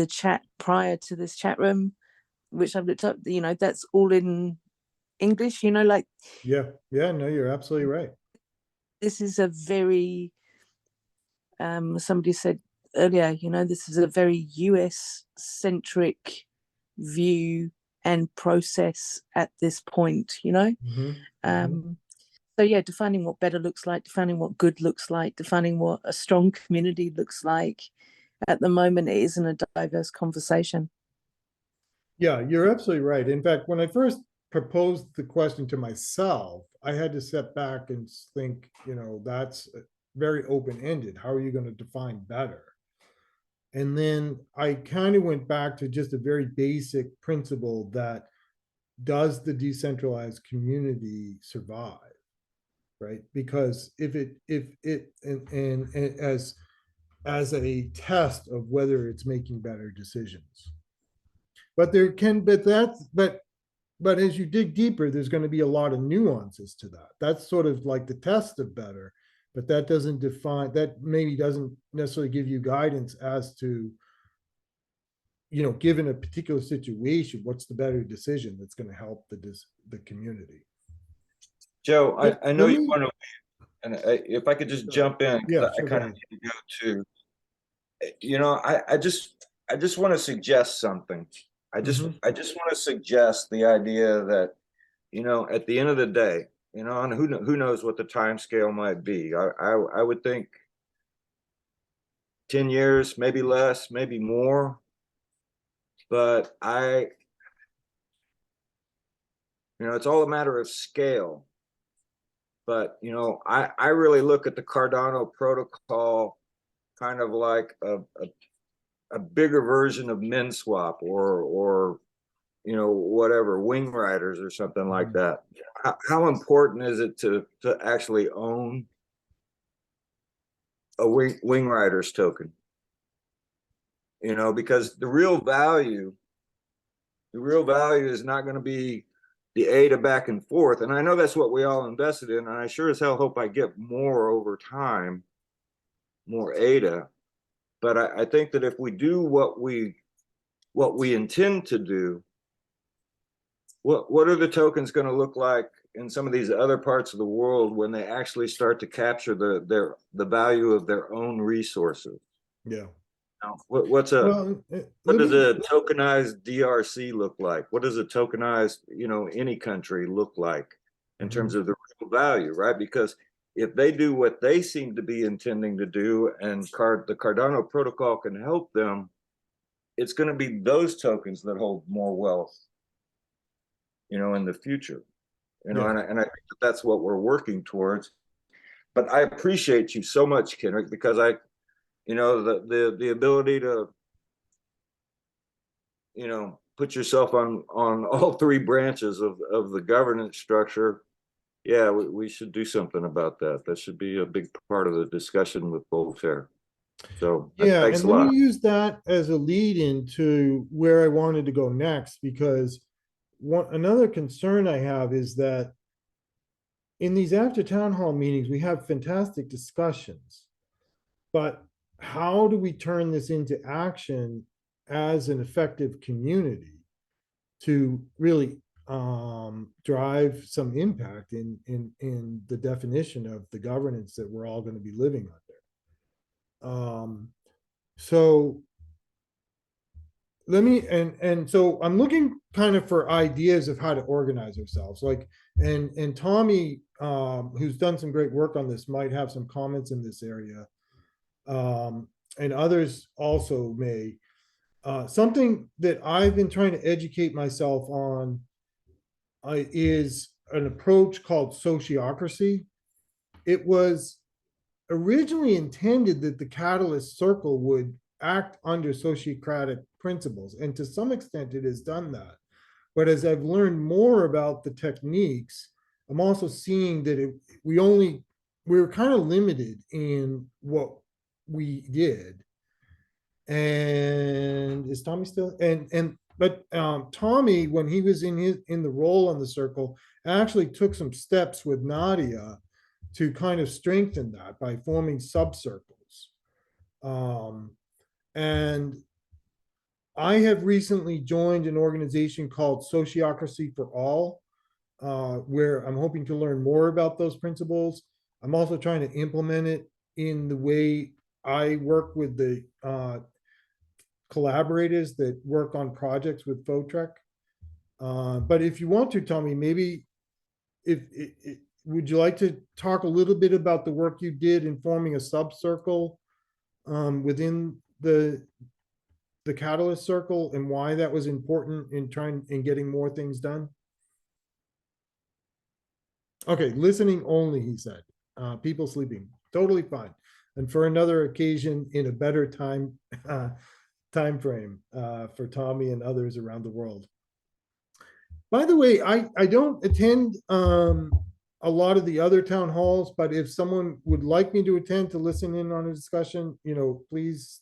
chat prior to this chat room, which I've looked up, you know, that's all in English, you know, like. Yeah, no, you're absolutely right. This is a very, somebody said earlier, you know, this is a very US centric view and process at this point, you know. So yeah, defining what better looks like, defining what good looks like, defining what a strong community looks like. At the moment, it isn't a diverse conversation. Yeah, you're absolutely right. In fact, when I first proposed the question to myself, I had to step back and think, you know, that's very open-ended. How are you going to define better? And then I kind of went back to just a very basic principle that does the decentralized community survive? Right? Because if it and as a test of whether it's making better decisions. But there can, but as you dig deeper, there's going to be a lot of nuances to that. That's sort of like the test of better, but that doesn't define, that maybe doesn't necessarily give you guidance as to, you know, given a particular situation, what's the better decision that's going to help the community. Joe, I know Let you me- want to, and if I could just jump in, Yeah, because sure, I go kind of ahead. need to go to, you know, I just want to suggest something. I just want to suggest the idea that, you know, at the end of the day, you know, and who knows what the time scale might be. I would think 10 years, maybe less, maybe more. But you know, it's all a matter of scale. But, you know, I really look at the Cardano protocol kind of like a bigger version of MinSwap or you know, whatever, Wing Riders or something like that. How important is it to actually own a Wing Riders token? You know, because the real value is not going to be the ADA back and forth. And I know that's what we all invested in. And I sure as hell hope I get more over time, more ADA. But I think that if we do what we intend to do, what are the tokens going to look like in some of these other parts of the world when they actually start to capture the value of their own resources? Yeah. Now, what does a tokenized DRC look like? What does a tokenized, you know, any country look like in terms of the real value, right? Because if they do what they seem to be intending to do and the Cardano protocol can help them, it's going to be those tokens that hold more wealth, you know, in the future, you know, and I think that's what we're working towards. But I appreciate you so much, Kenric, because you know, the ability to, you know, put yourself on all three branches of the governance structure. Yeah, we should do something about that. That should be a big part of the discussion with Voltaire. So yeah, thanks and a let lot. me use that as a lead into where I wanted to go next, because another concern I have is that in these after town hall meetings, we have fantastic discussions, but how do we turn this into action as an effective community to really drive some impact in the definition of the governance that we're all going to be living under? So let me, and so I'm looking kind of for ideas of how to organize ourselves. Like, and Tommy, who's done some great work on this, might have some comments in this area. And others also may. Something that I've been trying to educate myself on is an approach called sociocracy. It was originally intended that the catalyst circle would act under Sociocratic principles, and to some extent it has done that. But as I've learned more about the techniques, I'm also seeing that we were kind of limited in what we did. And is Tommy still? But Tommy, when he was in the role on the circle, actually took some steps with Nadia to kind of strengthen that by forming subcircles. And I have recently joined an organization called Sociocracy for All, where I'm hoping to learn more about those principles. I'm also trying to implement it in the way I work with the collaborators that work on projects with Fotrec. But if you want to, Tommy, maybe would you like to talk a little bit about the work you did in forming a subcircle within the catalyst circle and why that was important in getting more things done? Okay, listening only, he said. People sleeping, totally fine. And for another occasion in a better time frame for Tommy and others around the world. By the way, I don't attend a lot of the other town halls, but if someone would like me to attend to listen in on a discussion, please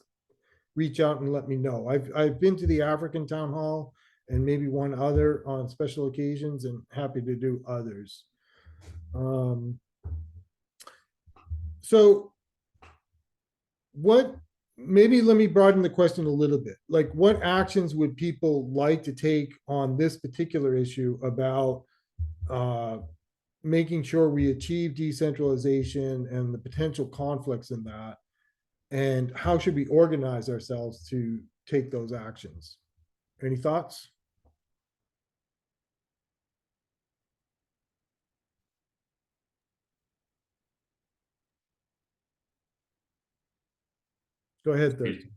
reach out and let me know. I've been to the African town hall and maybe one other on special occasions, and happy to do others. So maybe let me broaden the question a little bit. Like, what actions would people like to take on this particular issue about making sure we achieve decentralization and the potential conflicts in that? And how should we organize ourselves to take those actions? Any thoughts? Go ahead, Thurston.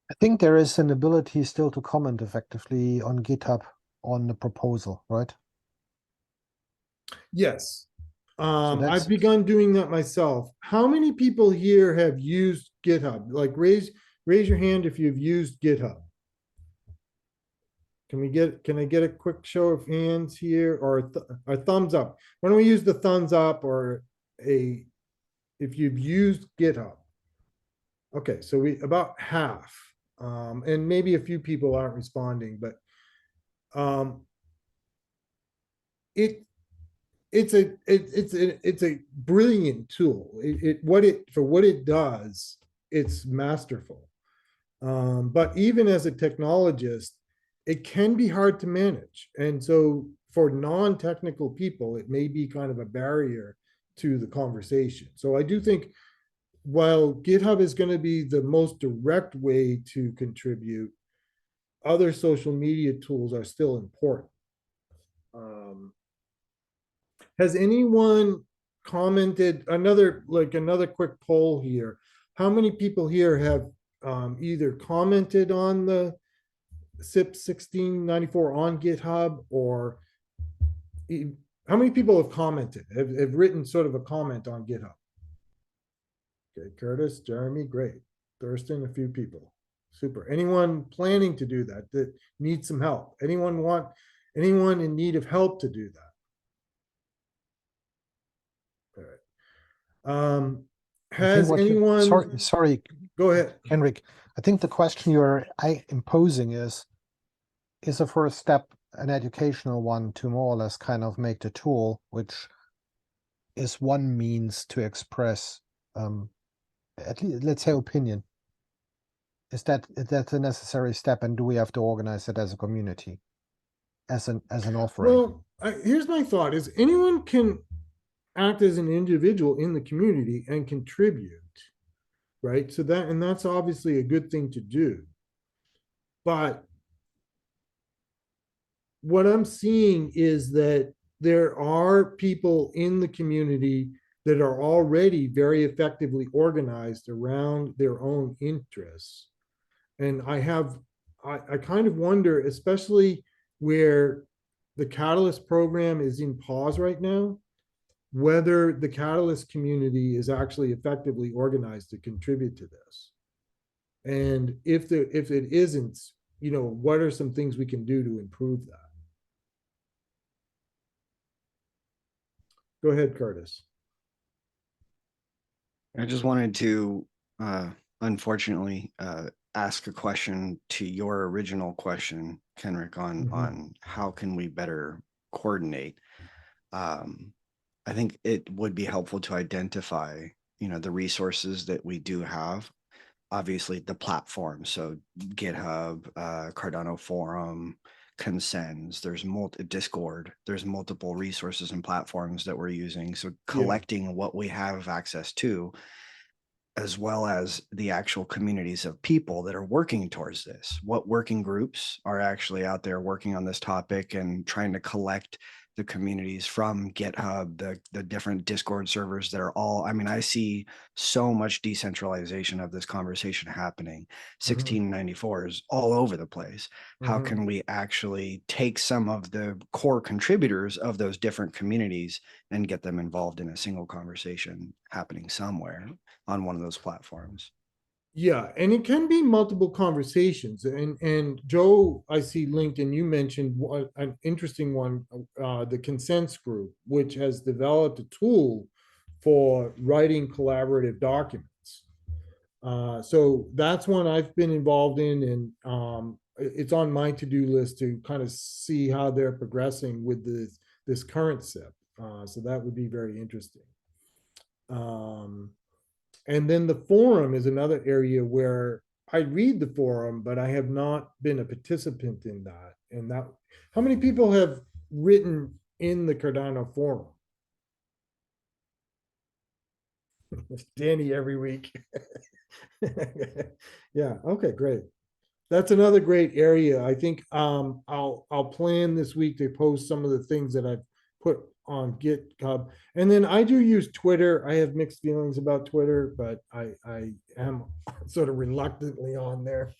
I think there is an ability still to comment effectively on GitHub on the proposal, right? Yes. that's- I've begun doing that myself. How many people here have used GitHub? Like, raise your hand if you've used GitHub. Can I get a quick show of hands here, or a thumbs up? Why don't we use the thumbs up, or if you've used GitHub? Okay, so about half, and maybe a few people aren't responding, but it's a brilliant tool. For what it does, it's masterful. But even as a technologist, it can be hard to manage. And so for non-technical people, it may be kind of a barrier to the conversation. So I do think, while GitHub is going to be the most direct way to contribute, other social media tools are still important. Has anyone commented, another quick poll here? How many people here have either commented on the CIP-1694 on GitHub, or how many people have commented, have written sort of a comment on GitHub? Okay, Curtis, Jeremy, great. Thurston, a few people. Super. Anyone planning to do that needs some help? Anyone in need of help to do that? All right. Has anyone? Sorry. Go ahead, Kenric. I think the question you're imposing is the first step an educational one to more or less kind of make the tool, which is one means to express at least, let's say, opinion. Is that a necessary step, and do we have to organize it as a community, as an offering? Well, here's my thought: is anyone can act as an individual in the community and contribute, right? So that's obviously a good thing to do. But what I'm seeing is that there are people in the community that are already very effectively organized around their own interests. And I kind of wonder, especially where the Catalyst program is in pause right now, whether the Catalyst community is actually effectively organized to contribute to this. And if it isn't, what are some things we can do to improve that? Go ahead, Curtis. I just wanted to, unfortunately, ask a question to your original question, Kenric, on how can we better coordinate. I think it would be helpful to identify, the resources that we do have. Obviously, the platform, so GitHub, Cardano Forum, Consens, there's Discord, there's multiple resources and platforms that we're using. So collecting what we have access to, as well as the actual communities of people that are working towards this. What working groups are actually out there working on this topic and trying to collect the communities from GitHub, the different Discord servers that are all, I see so much decentralization of this conversation happening. 1694 is all over the place. How can we actually take some of the core contributors of those different communities and get them involved in a single conversation happening somewhere on one of those platforms? Yeah, and it can be multiple conversations. And Joe, I see linked, and you mentioned an interesting one, the Consents Group, which has developed a tool for writing collaborative documents. So that's one I've been involved in, and it's on my to-do list to kind of see how they're progressing with this current SIP. So that would be very interesting. And then the forum is another area where I read the forum, but I have not been a participant in that. And that, how many people have written in the Cardano forum? It's Danny every week. Yeah, okay, great. That's another great area. I think I'll plan this week to post some of the things that I've put on GitHub. And then I do use Twitter. I have mixed feelings about Twitter, but I am sort of reluctantly on there.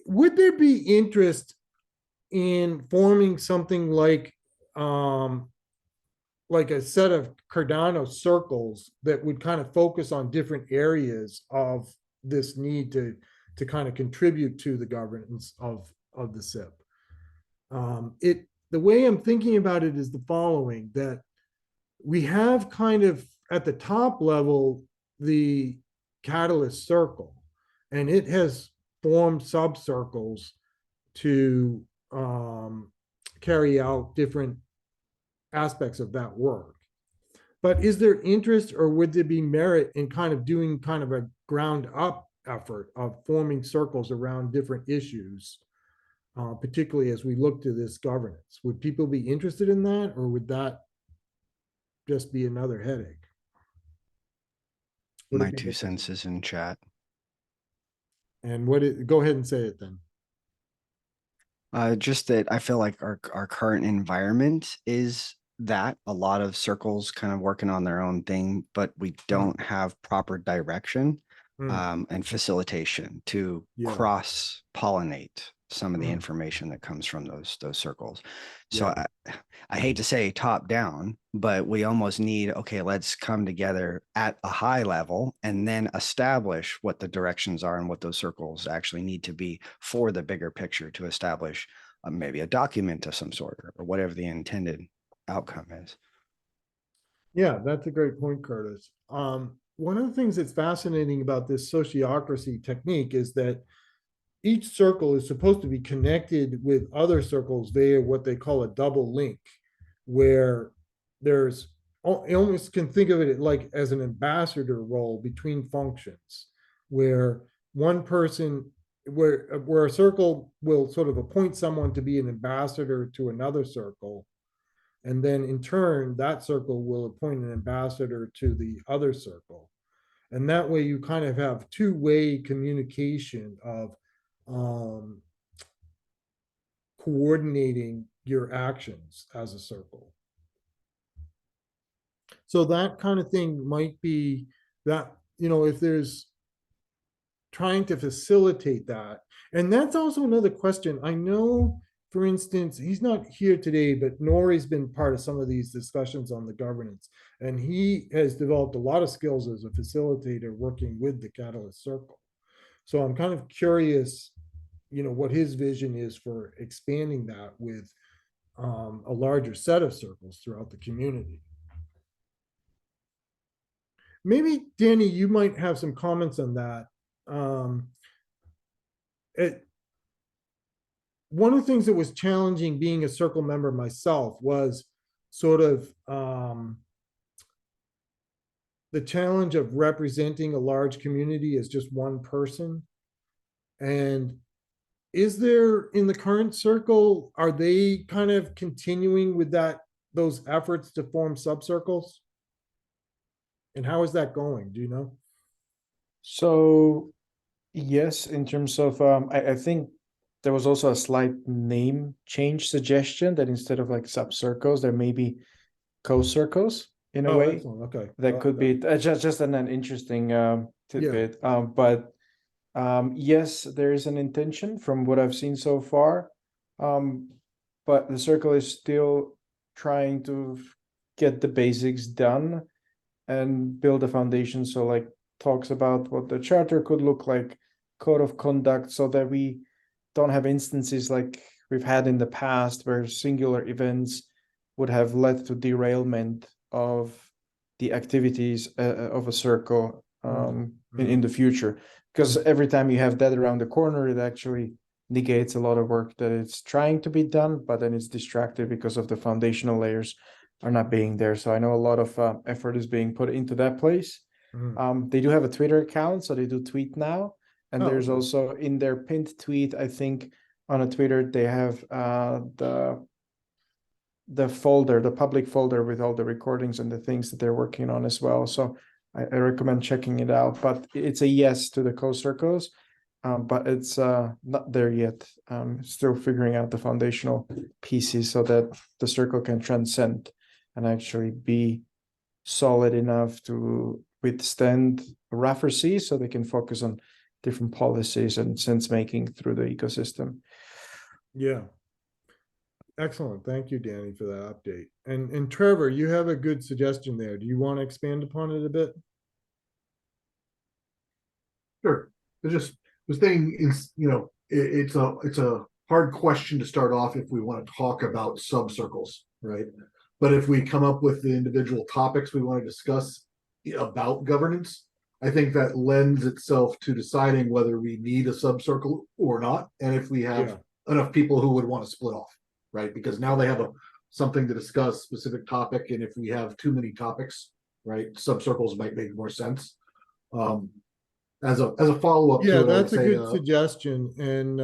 Would there be interest in forming something like a set of Cardano circles that would kind of focus on different areas of this need to kind of contribute to the governance of the SIP? The way I'm thinking about it is the following, that we have kind of at the top level the Catalyst circle, and it has formed subcircles to carry out different aspects of that work. But is there interest, or would there be merit in kind of doing kind of a ground up effort of forming circles around different issues, particularly as we look to this governance? Would people be interested in that, or would that just be another headache? My 2 cents is in chat. And go ahead and say it then. Just that I feel like our current environment is that a lot of circles kind of working on their own thing, but we don't have proper direction and facilitation to cross-pollinate some of the information that comes from those circles. So I hate to say top down, but we almost need, okay, let's come together at a high level and then establish what the directions are and what those circles actually need to be for the bigger picture, to establish maybe a document of some sort or whatever the intended outcome is. Yeah, that's a great point, Curtis. One of the things that's fascinating about this sociocracy technique is that each circle is supposed to be connected with other circles via what they call a double link, where there's, you almost can think of it like as an ambassador role between functions, where one person, where a circle will sort of appoint someone to be an ambassador to another circle, and then in turn, that circle will appoint an ambassador to the other circle. And that way you kind of have two-way communication of coordinating your actions as a circle. So that kind of thing might be that, if there's trying to facilitate that. And that's also another question. I know for instance, he's not here today, but Nori's been part of some of these discussions on the governance, and he has developed a lot of skills as a facilitator working with the Catalyst Circle. So I'm kind of curious, what his vision is for expanding that with a larger set of circles throughout the community. Maybe, Danny, you might have some comments on that. One of the things that was challenging being a circle member myself was sort of the challenge of representing a large community as just one person. And is there, in the current circle, are they kind of continuing with those efforts to form subcircles? And how is that going? Do you know? So yes, in terms of I think there was also a slight name change suggestion that instead of like subcircles, there may be co-circles in a way. Excellent. Okay. That could be just an interesting tidbit. But yes, there is an intention from what I've seen so far. But the circle is still trying to get the basics done and build a foundation. So like talks about what the charter could look like, code of conduct, so that we don't have instances like we've had in the past where singular events would have led to derailment of the activities of a circle in the future. Because every time you have that around the corner, it actually negates a lot of work that it's trying to be done, but then it's distracted because of the foundational layers are not being there. So I know a lot of effort is being put into that place. They do have a Twitter account, so they do tweet now. And there's also in their pinned tweet, I think on a Twitter, they have the folder, the public folder with all the recordings and the things that they're working on as well. So I recommend checking it out. But it's a yes to the co-circles, but it's not there yet. Still figuring out the foundational pieces so that the circle can transcend and actually be solid enough to withstand rougher seas, so they can focus on different policies and sense making through the ecosystem. Yeah. Excellent. Thank you, Danny, for that update. And Trevor, you have a good suggestion there. Do you want to expand upon it a bit? Sure. I just was thinking, it's a hard question to start off if we want to talk about subcircles, right? But if we come up with the individual topics we want to discuss about governance, I think that lends itself to deciding whether we need a subcircle or not, and if we have enough people who would want to split off, right? Because now they have something to discuss, specific topic, and if we have too many topics, right, subcircles might make more sense. As a follow-up, That's a good suggestion. And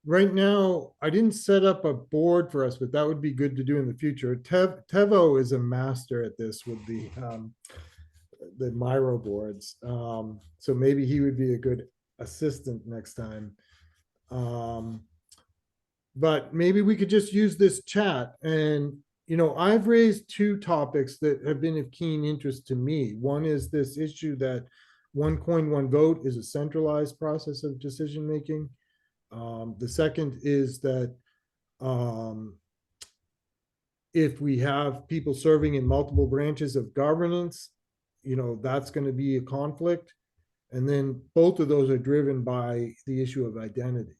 right now, I didn't set up a board for us, but that would be good to do in the future. Tevo is a master at this with the Miro boards. So maybe he would be a good assistant next time. But maybe we could just use this chat. And, I've raised two topics that have been of keen interest to me. One is this issue that one coin, one vote is a centralized process of decision-making. The second is that if we have people serving in multiple branches of governance, that's going to be a conflict. And then both of those are driven by the issue of identity.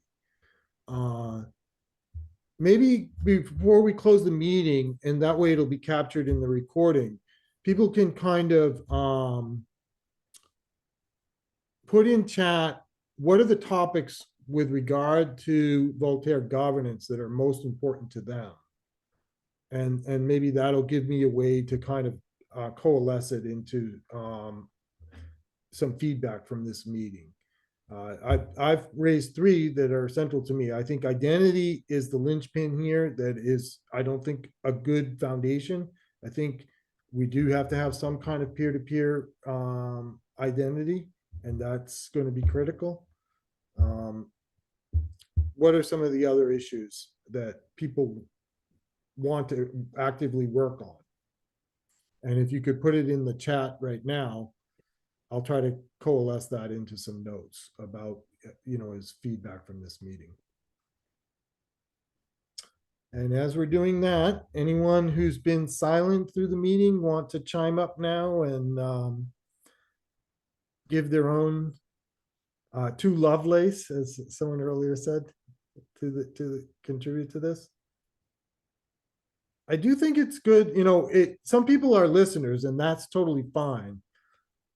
Maybe before we close the meeting, and that way it'll be captured in the recording, people can kind of put in chat, what are the topics with regard to Voltaire governance that are most important to them? And maybe that'll give me a way to kind of coalesce it into some feedback from this meeting. I've raised three that are central to me. I think identity is the linchpin here. That is, I don't think, a good foundation. I think we do have to have some kind of peer-to-peer identity, and that's going to be critical. What are some of the other issues that people want to actively work on? And if you could put it in the chat right now, I'll try to coalesce that into some notes about, as feedback from this meeting. And as we're doing that, anyone who's been silent through the meeting want to chime up now and give their own two Lovelace, as someone earlier said, to contribute to this? I do think it's good, some people are listeners and that's totally fine.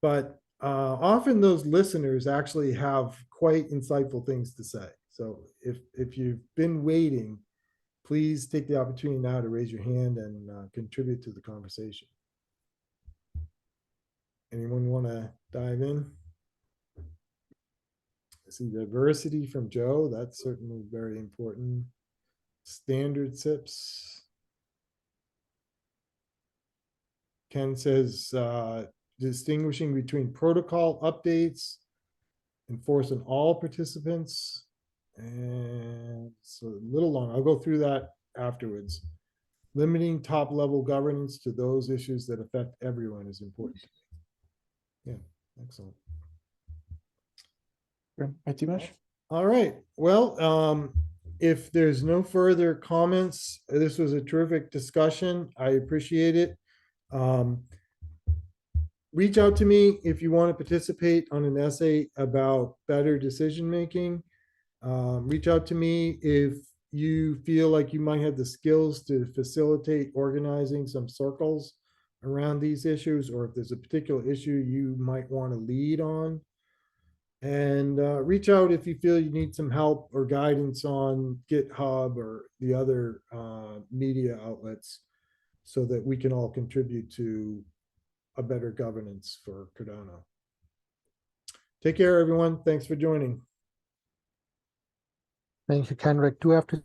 But often those listeners actually have quite insightful things to say. So if you've been waiting, please take the opportunity now to raise your hand and contribute to the conversation. Anyone want to dive in? I see diversity from Joe. That's certainly very important. Standard SIPs. Ken says distinguishing between protocol updates, enforce on all participants. And so a little long. I'll go through that afterwards. Limiting top level governance to those issues that affect everyone is important. Yeah, excellent. Thank you much. All right. Well, if there's no further comments, this was a terrific discussion. I appreciate it. Reach out to me if you want to participate on an essay about better decision making. Reach out to me if you feel like you might have the skills to facilitate organizing some circles around these issues, or if there's a particular issue you might want to lead on. And reach out if you feel you need some help or guidance on GitHub or the other media outlets so that we can all contribute to a better governance for Cardano. Take care, everyone. Thanks for joining. Thank you, Kenric. Do have to